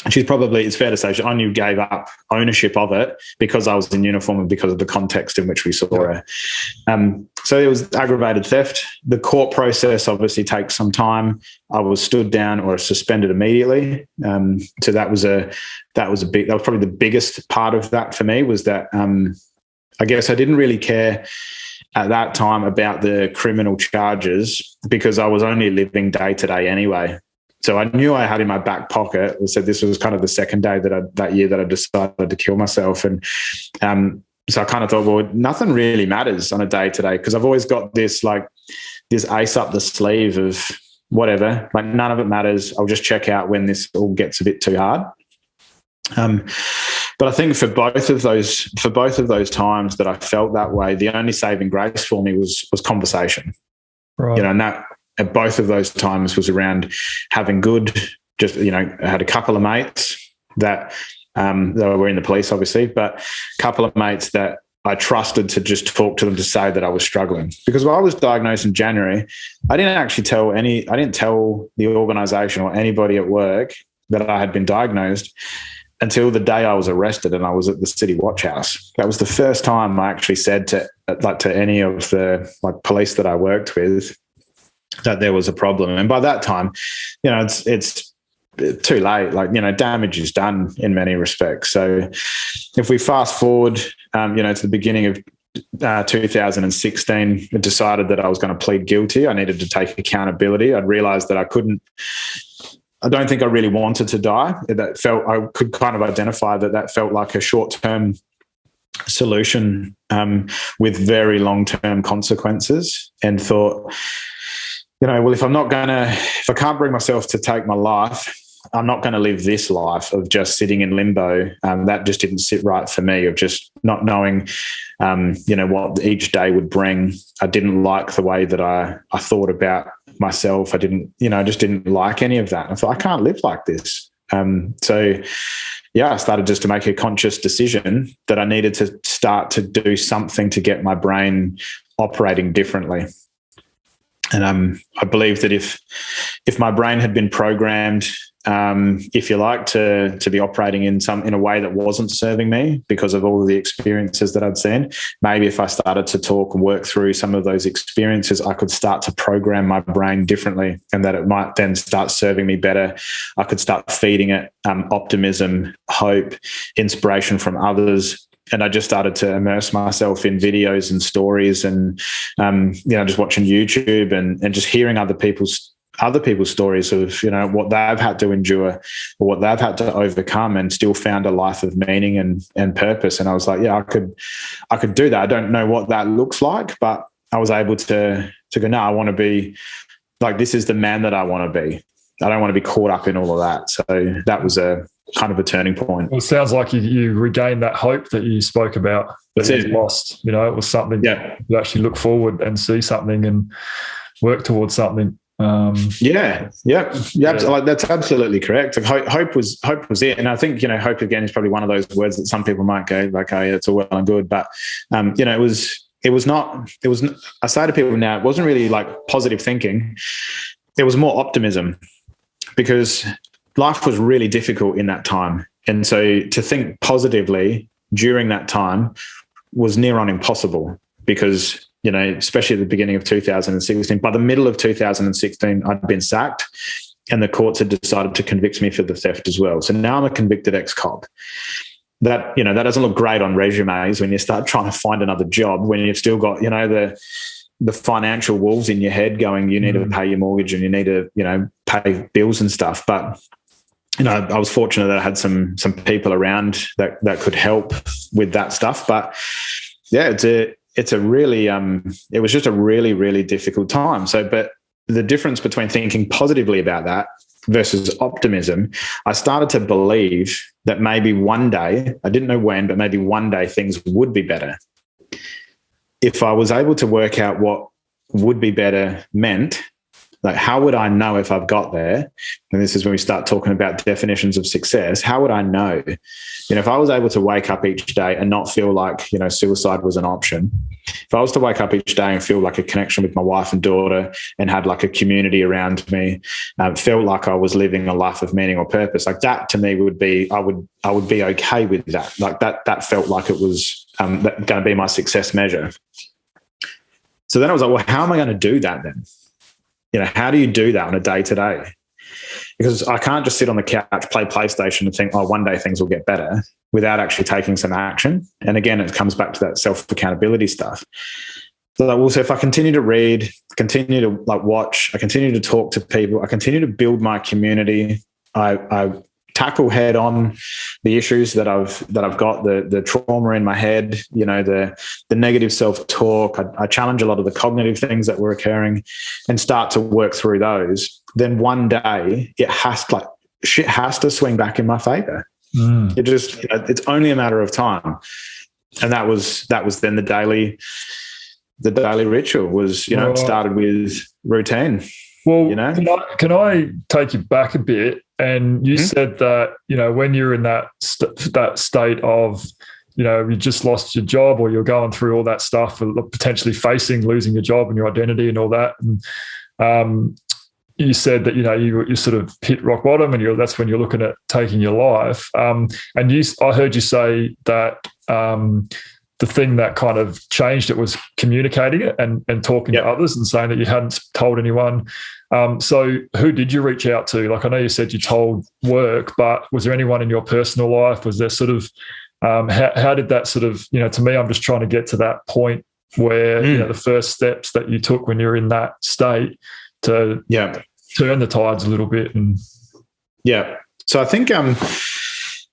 It's fair to say, I knew gave up ownership of it because I was in uniform and because of the context in which we saw her. So it was aggravated theft. The court process obviously takes some time. I was stood down or suspended immediately. So that was probably the biggest part of that for me was that I guess I didn't really care at that time about the criminal charges because I was only living day to day anyway. So I knew I had in my back pocket. So this was kind of the second day that year that I decided to kill myself. And so I kind of thought, well, nothing really matters on a day to day because I've always got this ace up the sleeve of whatever, like none of it matters. I'll just check out when this all gets a bit too hard. But I think for both of those times that I felt that way, the only saving grace for me was conversation. Right. And that at both of those times was around having good. I had a couple of mates that they were in the police, obviously, but a couple of mates that I trusted to just talk to them to say that I was struggling. Because when I was diagnosed in January, I didn't tell the organisation or anybody at work that I had been diagnosed until the day I was arrested and I was at the City Watch House. That was the first time I actually said to any of the police that I worked with that there was a problem. And by that time, it's too late. Damage is done in many respects. So if we fast forward, to the beginning of 2016, I decided that I was going to plead guilty. I needed to take accountability. I'd realised that I couldn't I don't think I really wanted to die. I could kind of identify that felt like a short-term solution with very long-term consequences, and thought, well, if I can't bring myself to take my life, I'm not going to live this life of just sitting in limbo. That just didn't sit right for me, of just not knowing, what each day would bring. I didn't like the way that I thought about myself. I just didn't like any of that. I thought, I can't live like this. I started just to make a conscious decision that I needed to start to do something to get my brain operating differently. And I believe that if my brain had been programmed, if you like, to be operating in a way that wasn't serving me because of all of the experiences that I'd seen, maybe if I started to talk and work through some of those experiences, I could start to program my brain differently, and that it might then start serving me better. I could start feeding it optimism, hope, inspiration from others. And I just started to immerse myself in videos and stories, and just watching YouTube and just hearing other people's stories of what they've had to endure or what they've had to overcome, and still found a life of meaning and purpose. And I was like, yeah, I could do that. I don't know what that looks like, but I was able to go, no, I want to be like, this is the man that I want to be. I don't want to be caught up in all of that. So that was a kind of a turning point. Well, it sounds like you regained that hope that you spoke about that you lost. It was something you actually look forward and see something and work towards something. Yeah. Like, that's absolutely correct. Like, hope was it. And I think, hope again is probably one of those words that some people might go like, oh, yeah, it's all well and good. But, it was not, I say to people now, it wasn't really like positive thinking. There was more optimism, because life was really difficult in that time. And so to think positively during that time was near on impossible, because, especially at the beginning of 2016, by the middle of 2016, I'd been sacked, and the courts had decided to convict me for the theft as well. So now I'm a convicted ex-cop. That, that doesn't look great on resumes when you start trying to find another job, when you've still got, the financial wolves in your head going, you need to pay your mortgage and you need to, pay bills and stuff. But, I was fortunate that I had some people around that could help with that stuff. But yeah, it's a really, it was just a really, really difficult time. So, but the difference between thinking positively about that versus optimism, I started to believe that maybe one day, I didn't know when, but maybe one day things would be better. If I was able to work out what would be better meant, like, how would I know if I've got there? And this is when we start talking about definitions of success. How would I know? If I was able to wake up each day and not feel like, suicide was an option, if I was to wake up each day and feel like a connection with my wife and daughter and had like a community around me, felt like I was living a life of meaning or purpose, like that to me would be, I would be okay with that. Like that felt like it was going to be my success measure. So then I was like, well, how am I going to do that then? How do you do that on a day-to-day? Because I can't just sit on the couch, play PlayStation and think, oh, one day things will get better, without actually taking some action. And again, it comes back to that self-accountability stuff. So if I continue to read, continue to watch, I continue to talk to people, I continue to build my community, I tackle head on the issues that I've got, the trauma in my head, the negative self-talk. I challenge a lot of the cognitive things that were occurring and start to work through those. Then one day shit has to swing back in my favor. It just, it's only a matter of time. And that was then the daily ritual was, it started with routine. Well, can I take you back a bit? And you said that, when you're in that state of, you just lost your job, or you're going through all that stuff, or potentially facing losing your job and your identity and all that. And you said that, you sort of hit rock bottom, and that's when you're looking at taking your life. And I heard you say that the thing that kind of changed it was communicating it and talking to others and saying that you hadn't told anyone. So who did you reach out to? Like, I know you said you told work, but was there anyone in your personal life? Was there sort of, how did that sort of, to me, I'm just trying to get to that point where, the first steps that you took when you're in that state to turn the tides a little bit. And Yeah. So I think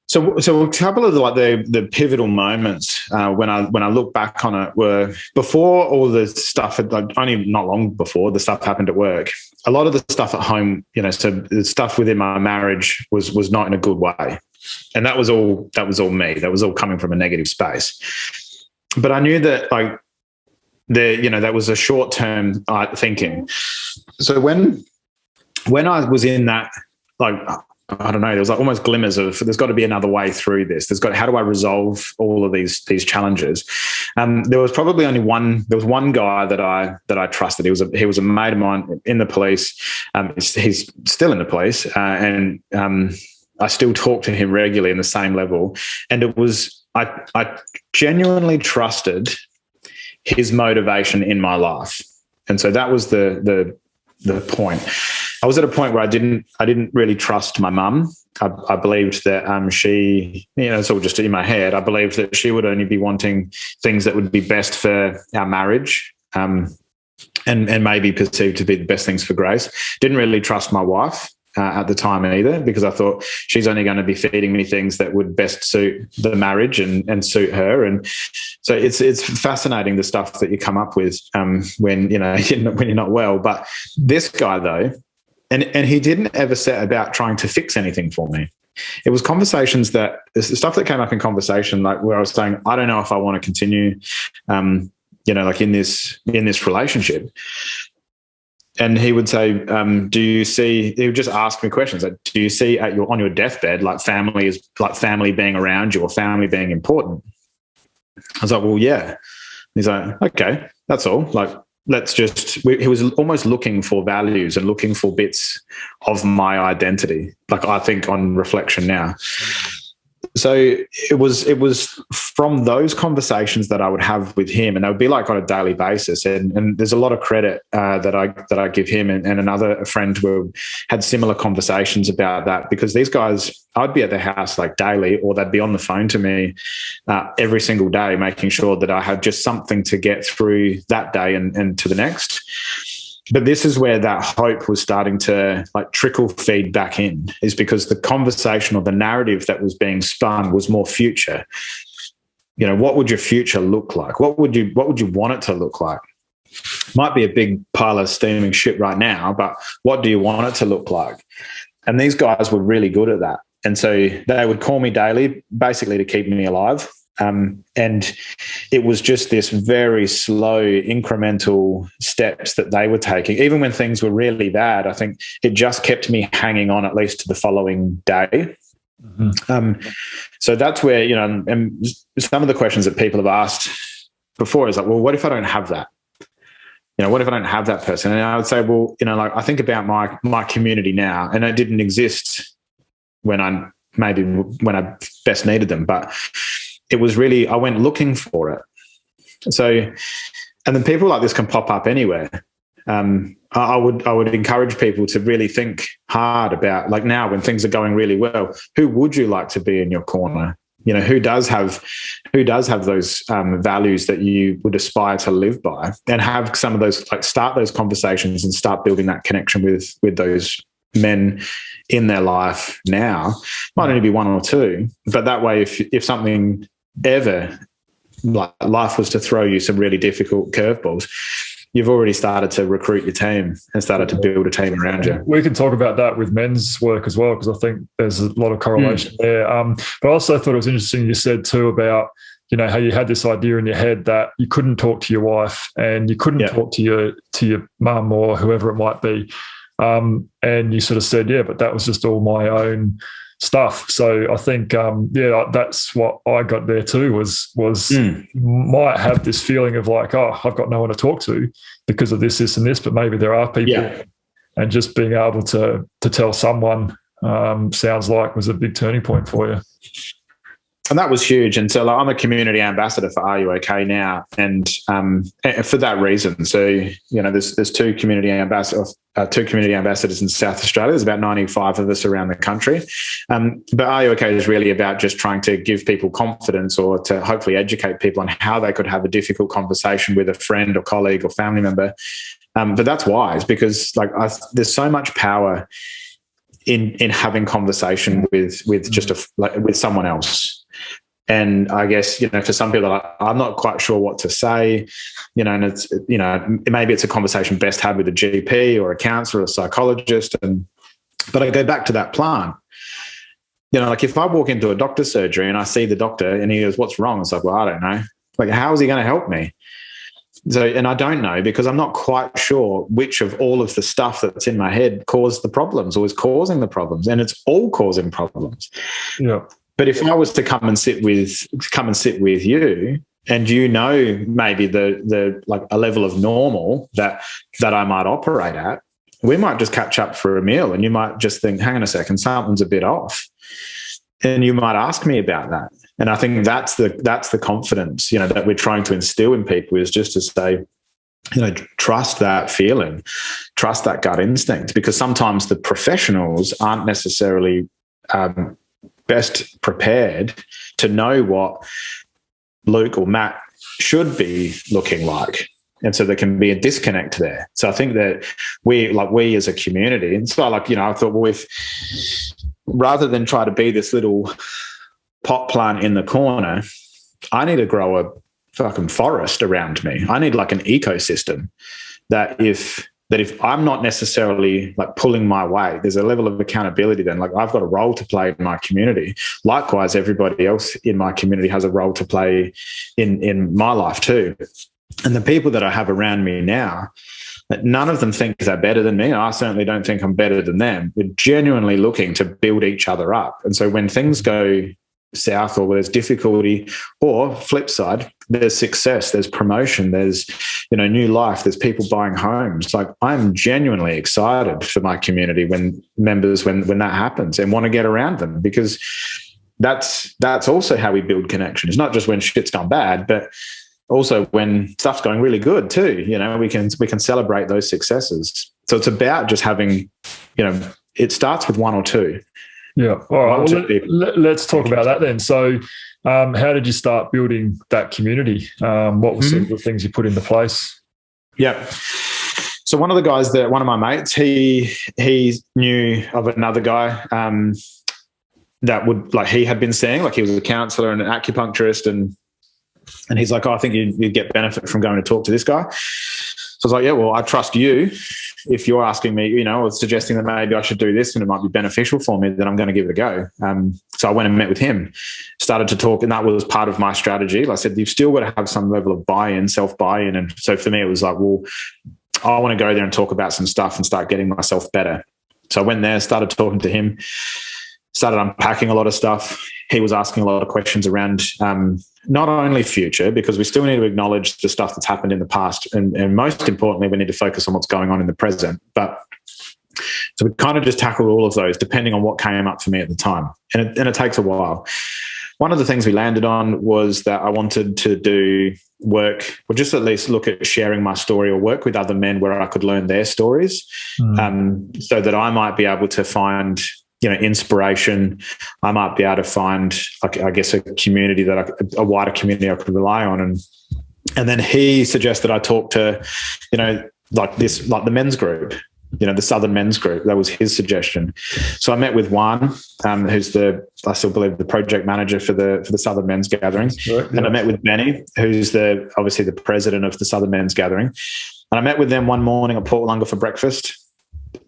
so a couple of the pivotal moments when I look back on it were before all the stuff had, like, only not long before the stuff happened at work. A lot of the stuff at home, so the stuff within my marriage was not in a good way, and that was all me. That was all coming from a negative space. But I knew that that was a short term thinking. So when I was in that, like, I don't know, there was like almost glimmers of there's got to be another way through this. How do I resolve all of these challenges? There was probably only one guy that I trusted. He was a mate of mine in the police. He's still in the police, and I still talk to him regularly in the same level. And it was I genuinely trusted his motivation in my life, and so that was the point. I was at a point where I didn't really trust my mum. I believed that she, it's all just in my head. I believed that she would only be wanting things that would be best for our marriage, and maybe perceived to be the best things for Grace. Didn't really trust my wife at the time either, because I thought she's only going to be feeding me things that would best suit the marriage and suit her. And so it's fascinating the stuff that you come up with when you're not well. But this guy though. And he didn't ever set about trying to fix anything for me. It was conversations the stuff that came up in conversation, like where I was saying, I don't know if I want to continue, like in this relationship. And he would say, do you see, he would just ask me questions like, do you see on your deathbed, like family being around you or family being important? I was like, well, yeah. And he's like, okay, that's all. Like, he was almost looking for values and looking for bits of my identity, like I think on reflection now. So it was from those conversations that I would have with him, and they would be like on a daily basis. And there's a lot of credit that I give him and another friend who had similar conversations about that, because these guys, I'd be at their house like daily, or they'd be on the phone to me every single day, making sure that I had just something to get through that day and to the next. But this is where that hope was starting to trickle feed back in, is because the conversation or the narrative that was being spun was more future. What would your future look like? What would you want it to look like? Might be a big pile of steaming shit right now, but what do you want it to look like? And these guys were really good at that. And so they would call me daily, basically to keep me alive. And it was just this very slow, incremental steps that they were taking. Even when things were really bad, I think it just kept me hanging on at least to the following day. Mm-hmm. So that's where, and some of the questions that people have asked before is like, well, what if I don't have that? What if I don't have that person? And I would say, well, I think about my community now, and it didn't exist when I best needed them, but it was really, I went looking for it. So, and then people like this can pop up anywhere. I would encourage people to really think hard about, like, now when things are going really well, who would you like to be in your corner? Who does have those values that you would aspire to live by, and have some of those, start those conversations and start building that connection with those men in their life now. Might only be one or two, but that way, if something ever, like life was to throw you some really difficult curveballs, you've already started to recruit your team and started to build a team around you. We can talk about that with men's work as well, because I think there's a lot of correlation there. But I also thought it was interesting you said too about, how you had this idea in your head that you couldn't talk to your wife and you couldn't talk to your mum or whoever it might be. And you sort of said, yeah, but that was just all my own stuff. So I think, that's what I got there too, was might have this feeling of like, oh, I've got no one to talk to because of this, and this, but maybe there are people, and just being able to tell someone sounds like was a big turning point for you. And that was huge. And so I'm a community ambassador for Are You OK now, and for that reason. So, there's two community ambassadors in South Australia. There's about 95 of us around the country. But Are You OK is really about just trying to give people confidence, or to hopefully educate people on how they could have a difficult conversation with a friend or colleague or family member. But that's wise, because there's so much power in having conversation with just with someone else. And I guess, for some people, I'm not quite sure what to say, and it's, maybe it's a conversation best had with a GP or a counsellor or a psychologist. But I go back to that plant. Like if I walk into a doctor's surgery and I see the doctor and he goes, "What's wrong?" It's like, well, I don't know. Like, how is he going to help me? So, and I don't know, because I'm not quite sure which of all of the stuff that's in my head caused the problems or is causing the problems. And it's all causing problems. Yeah. But if I was to come and sit with you, and maybe the like a level of normal that I might operate at, we might just catch up for a meal, and you might just think, hang on a second, something's a bit off. And you might ask me about that. And I think that's the confidence, that we're trying to instill in people, is just to say, trust that feeling, trust that gut instinct, because sometimes the professionals aren't necessarily best prepared to know what Luke or Matt should be looking like. And so there can be a disconnect there. So I think that we as a community, and so I thought, well, if rather than try to be this little pot plant in the corner, I need to grow a fucking forest around me. I need like an ecosystem that if I'm not necessarily like pulling my weight, there's a level of accountability then. Like I've got a role to play in my community. Likewise, everybody else in my community has a role to play in my life too. And the people that I have around me now, none of them think they're better than me. I certainly don't think I'm better than them. We're genuinely looking to build each other up. And so when things go south, or there's difficulty, or flip side, there's success, there's promotion, there's new life, there's people buying homes. Like I'm genuinely excited for my community when that happens, and want to get around them, because that's also how we build connection. It's not just when shit's gone bad, but also when stuff's going really good too. We can celebrate those successes. So it's about just having, it starts with one or two. Yeah. All right. Well, let's talk about that then. So how did you start building that community? What were some of the things you put into place? Yeah. So one of my mates, he knew of another guy that would, like, he had been seeing, like, he was a counsellor and an acupuncturist, and he's like, "Oh, I think you'd get benefit from going to talk to this guy." So I was like, "Yeah, well, I trust you. If you're asking me, or suggesting that maybe I should do this and it might be beneficial for me, then I'm going to give it a go." So I went and met with him, started to talk, and that was part of my strategy. Like I said, you've still got to have some level of buy-in, self-buy-in. And so for me, it was like, well, I want to go there and talk about some stuff and start getting myself better. So I went there, started talking to him, started unpacking a lot of stuff. He was asking a lot of questions around not only future, because we still need to acknowledge the stuff that's happened in the past, and most importantly, we need to focus on what's going on in the present. But so we kind of just tackled all of those depending on what came up for me at the time, and it takes a while. One of the things we landed on was that I wanted to do work, or just at least look at sharing my story, or work with other men where I could learn their stories, so that I might be able to find inspiration. I might be able to find, I guess, a community a wider community I could rely on. And then he suggested I talk to, like the men's group, the Southern Men's Group. That was his suggestion. So I met with Juan, who's I still believe the project manager for the Southern Men's Gathering. Right, and I met with Benny, who's obviously the president of the Southern Men's Gathering. And I met with them one morning at Port Wollonga for breakfast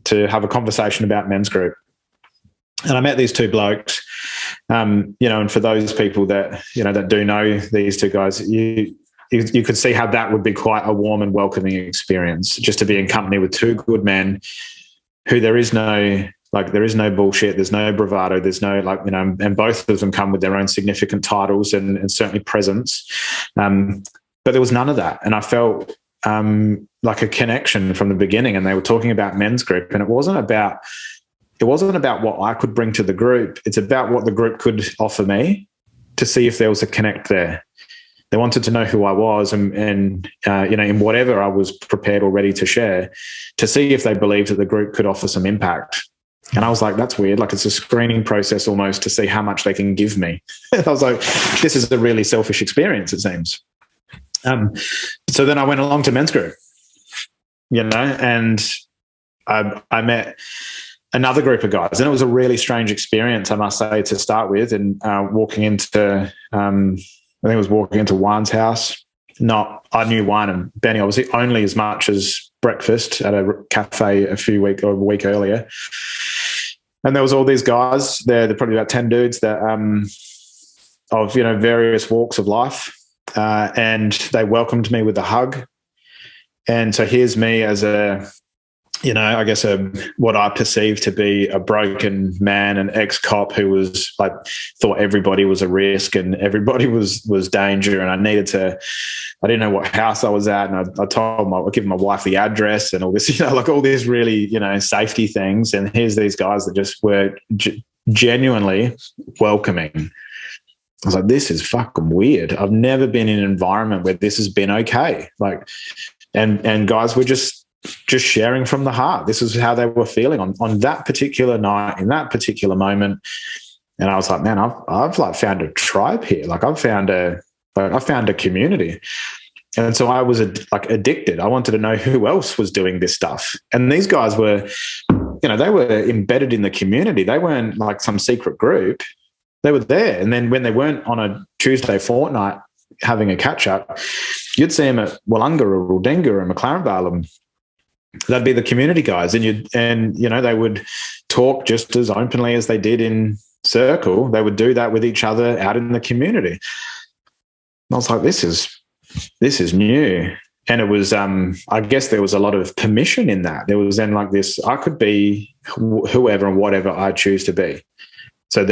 to have a conversation about men's group. And I met these two blokes, and for those people that, that do know these two guys, you could see how that would be quite a warm and welcoming experience, just to be in company with two good men who there is no bullshit, there's no bravado, there's no, and both of them come with their own significant titles and certainly presence. But there was none of that. And I felt like a connection from the beginning, and they were talking about men's group, and it wasn't about what I could bring to the group. It's about what the group could offer me, to see if there was a connect there. They wanted to know who I was and in whatever I was prepared or ready to share, to see if they believed that the group could offer some impact. And I was like, that's weird. Like, it's a screening process almost to see how much they can give me. I was like, this is a really selfish experience, it seems. So then I went along to men's group, and I met another group of guys. And it was a really strange experience, I must say, to start with. And walking into, I think it was walking into Juan's house. I knew Juan and Benny obviously only as much as breakfast at a cafe a week earlier. And there was all these guys there, probably about 10 dudes that of various walks of life, and they welcomed me with a hug. And so here's me as I guess what I perceived to be a broken man, an ex-cop who was like thought everybody was a risk and everybody was danger, and I didn't know what house I was at, and I gave my wife the address and all this, like all these really safety things. And here's these guys that just were genuinely welcoming. I was like, this is fucking weird. I've never been in an environment where this has been okay. Like, and guys were just sharing from the heart. This is how they were feeling on that particular night, in that particular moment. And I was like, man, I've like found a tribe here. Like I found a community. And so I was addicted. I wanted to know who else was doing this stuff. And these guys were, they were embedded in the community. They weren't like some secret group. They were there. And then when they weren't on a Tuesday fortnight having a catch up, you'd see them at Wollonga or Aldinga or McLaren Vale, and that'd be the community guys. And they would talk just as openly as they did in Circle. They would do that with each other out in the community. And I was like, this is new. And it was, I guess there was a lot of permission in that. There was then like this, I could be whoever and whatever I choose to be. So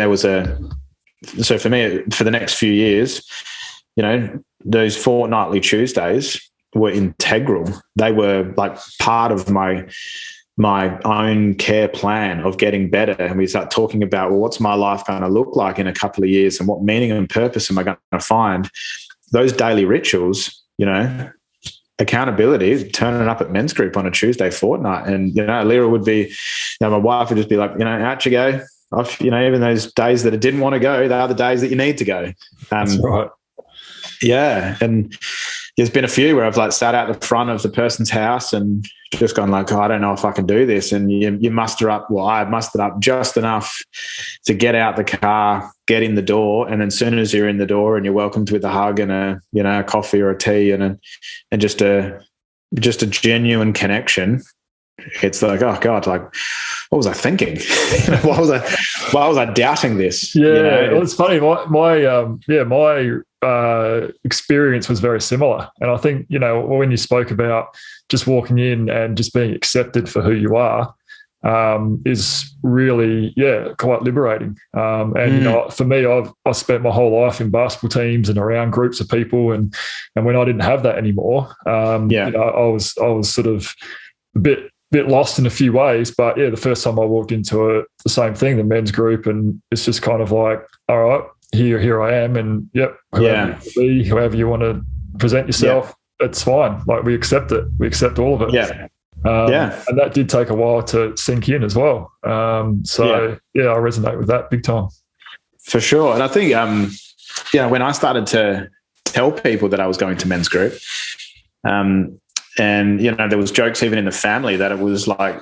so for me, for the next few years, those fortnightly Tuesdays were integral. They were like part of my own care plan of getting better. And we start talking about, well, what's my life going to look like in a couple of years, and what meaning and purpose am I going to find? Those daily rituals, accountability, turning up at men's group on a Tuesday fortnight. And, Lyra would be, my wife would just be like, out you go. Even those days that I didn't want to go, they are the days that you need to go. That's right. Yeah. And there's been a few where I've like sat out the front of the person's house and just gone like, I don't know if I can do this. And you muster up, I mustered up just enough to get out the car, get in the door. And then as soon as you're in the door and you're welcomed with a hug and a coffee or a tea and just a genuine connection, it's like, oh God, like, what was I thinking? Why was I doubting this? Yeah, it's funny. My experience was very similar. And I think, when you spoke about just walking in and just being accepted for who you are, is really, quite liberating. For me, I spent my whole life in basketball teams and around groups of people. And when I didn't have that anymore, I was sort of a bit lost in a few ways, but the first time I walked into the same thing, the men's group, and it's just kind of like, all right, here I am, and whoever you want to present yourself, it's fine. Like we accept it. We accept all of it. Yeah. And that did take a while to sink in as well. I resonate with that big time. For sure. And I think, when I started to tell people that I was going to men's group, and, there was jokes even in the family that it was like,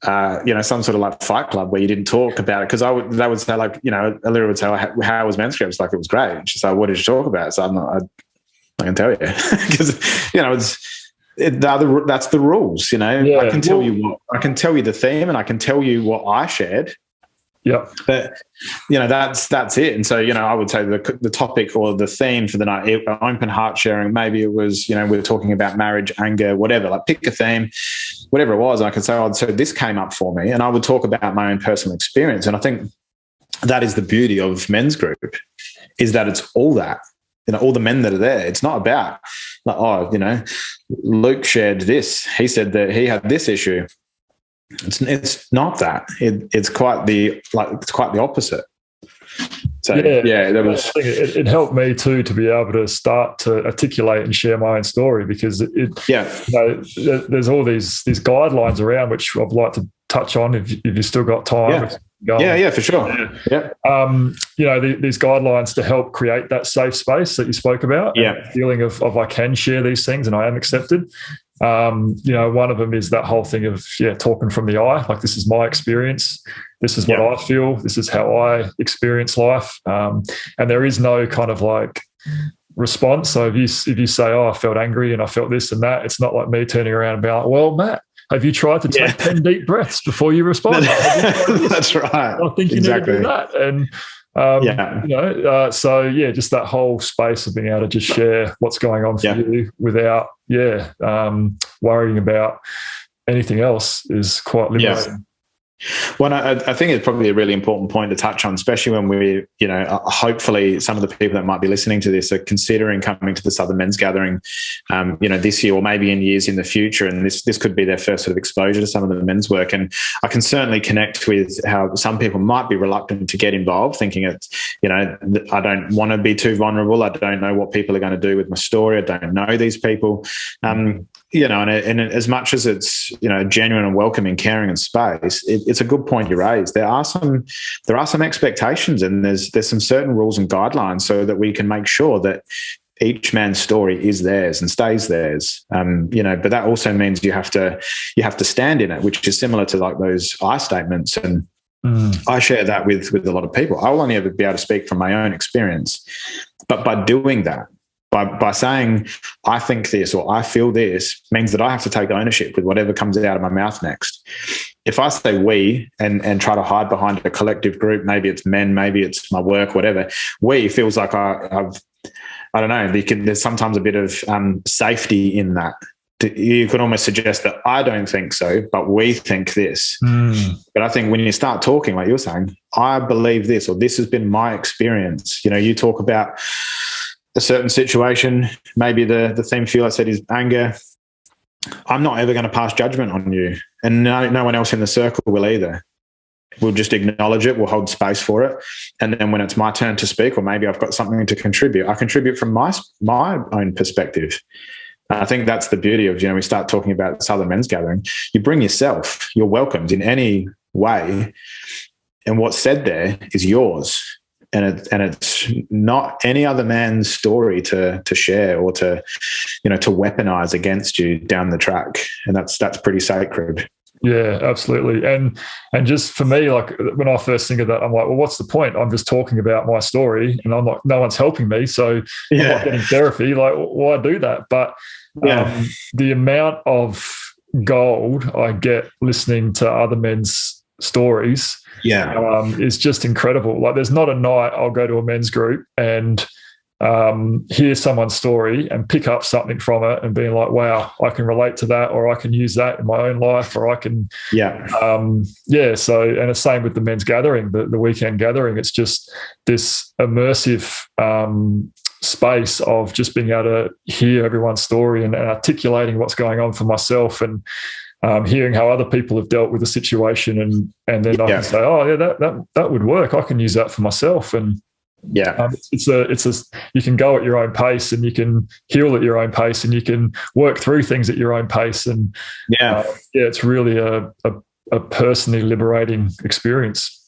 some sort of like fight club where you didn't talk about it. Because they would say like, Alira would say, how was men's group? It's like, it was great. And she's like, what did you talk about? So I can tell you. Because, that's the rules, I can tell you the theme and I can tell you what I shared. Yeah. But, that's it. And so, I would say the topic or the theme for the night, open heart sharing, maybe it was, we're talking about marriage, anger, whatever, like pick a theme, whatever it was. I could say, so this came up for me, and I would talk about my own personal experience. And I think that is the beauty of men's group, is that it's all that, all the men that are there. It's not about like, Luke shared this. He said that he had this issue. It's not that. It's quite the opposite. So it helped me too to be able to start to articulate and share my own story, because there's all these guidelines around which I'd like to touch on if you've still got time. Yeah, for sure. Yeah. These guidelines to help create that safe space that you spoke about. Yeah. The feeling of I can share these things and I am accepted. One of them is that whole thing of talking from the eye. Like, this is my experience. This is what I feel. This is how I experience life. And there is no kind of like response. So if you say, "Oh, I felt angry and I felt this and that," it's not like me turning around and being like, "Well, Matt, have you tried to take 10 deep breaths before you respond?" That's right. I think you need to do that. And just that whole space of being able to just share what's going on for you without worrying about anything else is quite liberating. Well, I think it's probably a really important point to touch on, especially when we, hopefully some of the people that might be listening to this are considering coming to the Southern Men's Gathering, this year or maybe in years in the future. And this could be their first sort of exposure to some of the men's work. And I can certainly connect with how some people might be reluctant to get involved, thinking it's, I don't want to be too vulnerable. I don't know what people are going to do with my story. I don't know these people. And as much as it's, genuine and welcoming, caring and space, it's a good point you raised. There are some expectations, and there's some certain rules and guidelines so that we can make sure that each man's story is theirs and stays theirs. But that also means you have to stand in it, which is similar to like those I statements. And I share that with a lot of people. I will only ever be able to speak from my own experience, but by doing that, by saying, I think this or I feel this, means that I have to take ownership with whatever comes out of my mouth next. If I say we and try to hide behind a collective group, maybe it's men, maybe it's my work, whatever, we feels like I don't know, there's sometimes a bit of safety in that. You could almost suggest that I don't think so, but we think this. But I think when you start talking, like you're saying, I believe this, or this has been my experience. You talk about a certain situation, maybe the theme for you, I said, is anger. I'm not ever going to pass judgment on you, and no one else in the circle will either. We'll just acknowledge it, we'll hold space for it, and then when it's my turn to speak, or maybe I've got something to contribute, I contribute from my own perspective. I think that's the beauty of, we start talking about Southern Men's Gathering. You bring yourself, you're welcomed in any way, and what's said there is yours. And it's not any other man's story to share or to weaponize against you down the track. And that's pretty sacred. Yeah, absolutely. And just for me, like when I first think of that, I'm like, well, what's the point? I'm just talking about my story, and I'm like, no one's helping me. So I'm not getting therapy. Like, why do that? But the amount of gold I get listening to other men's stories is just incredible. Like, there's not a night I'll go to a men's group and hear someone's story and pick up something from it and being like, wow, I can relate to that, or I can use that in my own life, or I can so, and the same with the men's gathering, the weekend gathering. It's just this immersive space of just being able to hear everyone's story and articulating what's going on for myself, and hearing how other people have dealt with the situation, and then I can say, oh yeah, that would work. I can use that for myself. And it's you can go at your own pace, and you can heal at your own pace, and you can work through things at your own pace. And it's really a personally liberating experience.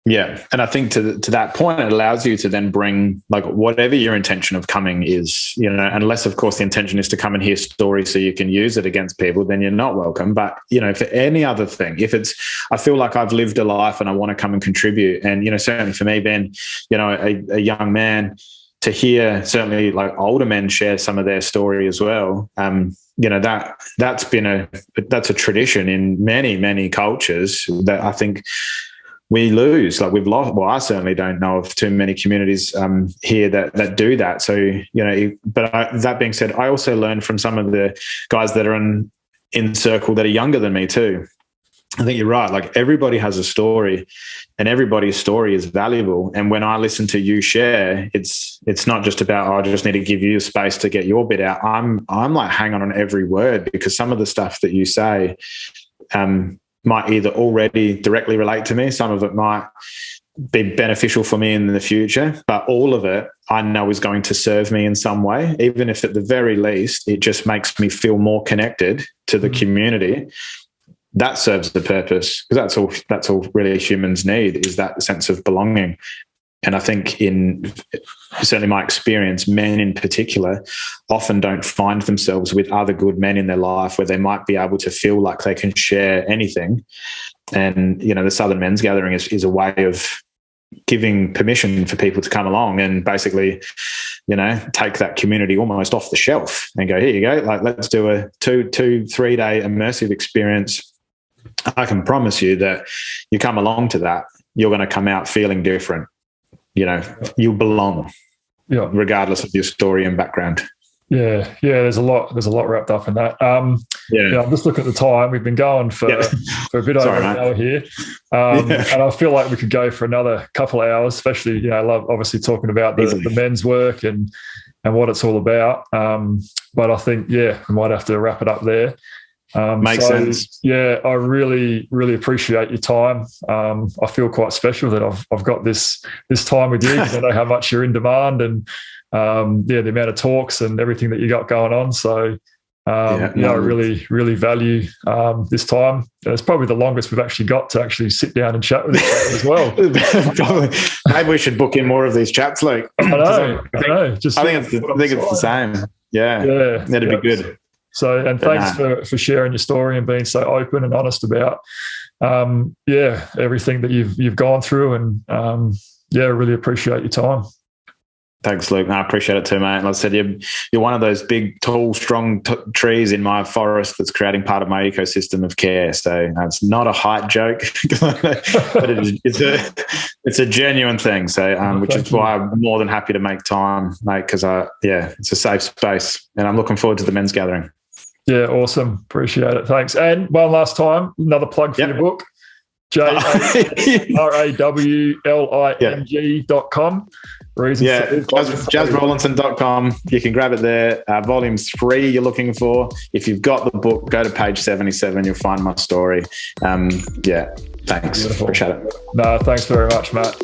Yeah. And I think to that point, it allows you to then bring, like, whatever your intention of coming is, unless, of course, the intention is to come and hear stories so you can use it against people, then you're not welcome. But, for any other thing, if it's, I feel like I've lived a life and I want to come and contribute. And, certainly for me, being, a young man, to hear certainly like older men share some of their story as well, that's a tradition in many, many cultures that I think we lose. Like, we've lost. Well, I certainly don't know of too many communities here that do that. So, but that being said, I also learned from some of the guys that are in circle that are younger than me too. I think you're right. Like, everybody has a story, and everybody's story is valuable. And when I listen to you share, it's not just about, I just need to give you space to get your bit out. I'm like, hang on every word, because some of the stuff that you say, might either already directly relate to me, some of it might be beneficial for me in the future, but all of it I know is going to serve me in some way, even if at the very least it just makes me feel more connected to the community. That serves the purpose, because that's all really humans need, is that sense of belonging. And I think in certainly my experience, men in particular often don't find themselves with other good men in their life where they might be able to feel like they can share anything. And, you know, the Southern Men's Gathering is a way of giving permission for people to come along and basically, you know, take that community almost off the shelf and go, here you go, like, let's do a 3 day immersive experience. I can promise you that you come along to that, you're going to come out feeling different. You know, you belong, regardless of your story and background. Yeah. There's a lot wrapped up in that. I'm just looking at the time. We've been going for a bit over an hour here, and I feel like we could go for another couple of hours. Especially, you know, I love obviously talking about the men's work and what it's all about. But I think we might have to wrap it up there. Makes sense. Yeah, I really, really appreciate your time. I feel quite special that I've got this time with you because I know how much you're in demand and the amount of talks and everything that you got going on. So I really, really value this time. And it's probably the longest we've actually got to actually sit down and chat with each other as well. Probably. Maybe we should book in more of these chats, Luke. I know. I think it's the same. Yeah, that'd be good. So, and thanks for sharing your story and being so open and honest about, everything that you've gone through. And I really appreciate your time. Thanks, Luke. I appreciate it too, mate. Like I said, you're one of those big, tall, strong trees in my forest that's creating part of my ecosystem of care. So it's not a height joke, but it's a genuine thing. So, which is why I'm more than happy to make time, mate, because it's a safe space, and I'm looking forward to the men's gathering. Yeah, awesome. Appreciate it. Thanks. And one last time, another plug for your book, JAZRAWLING.com. JazRawlinson.com. You can grab it there. Volume 3 you're looking for. If you've got the book, go to page 77. You'll find my story. Thanks. Beautiful. Appreciate it. No, thanks very much, Matt.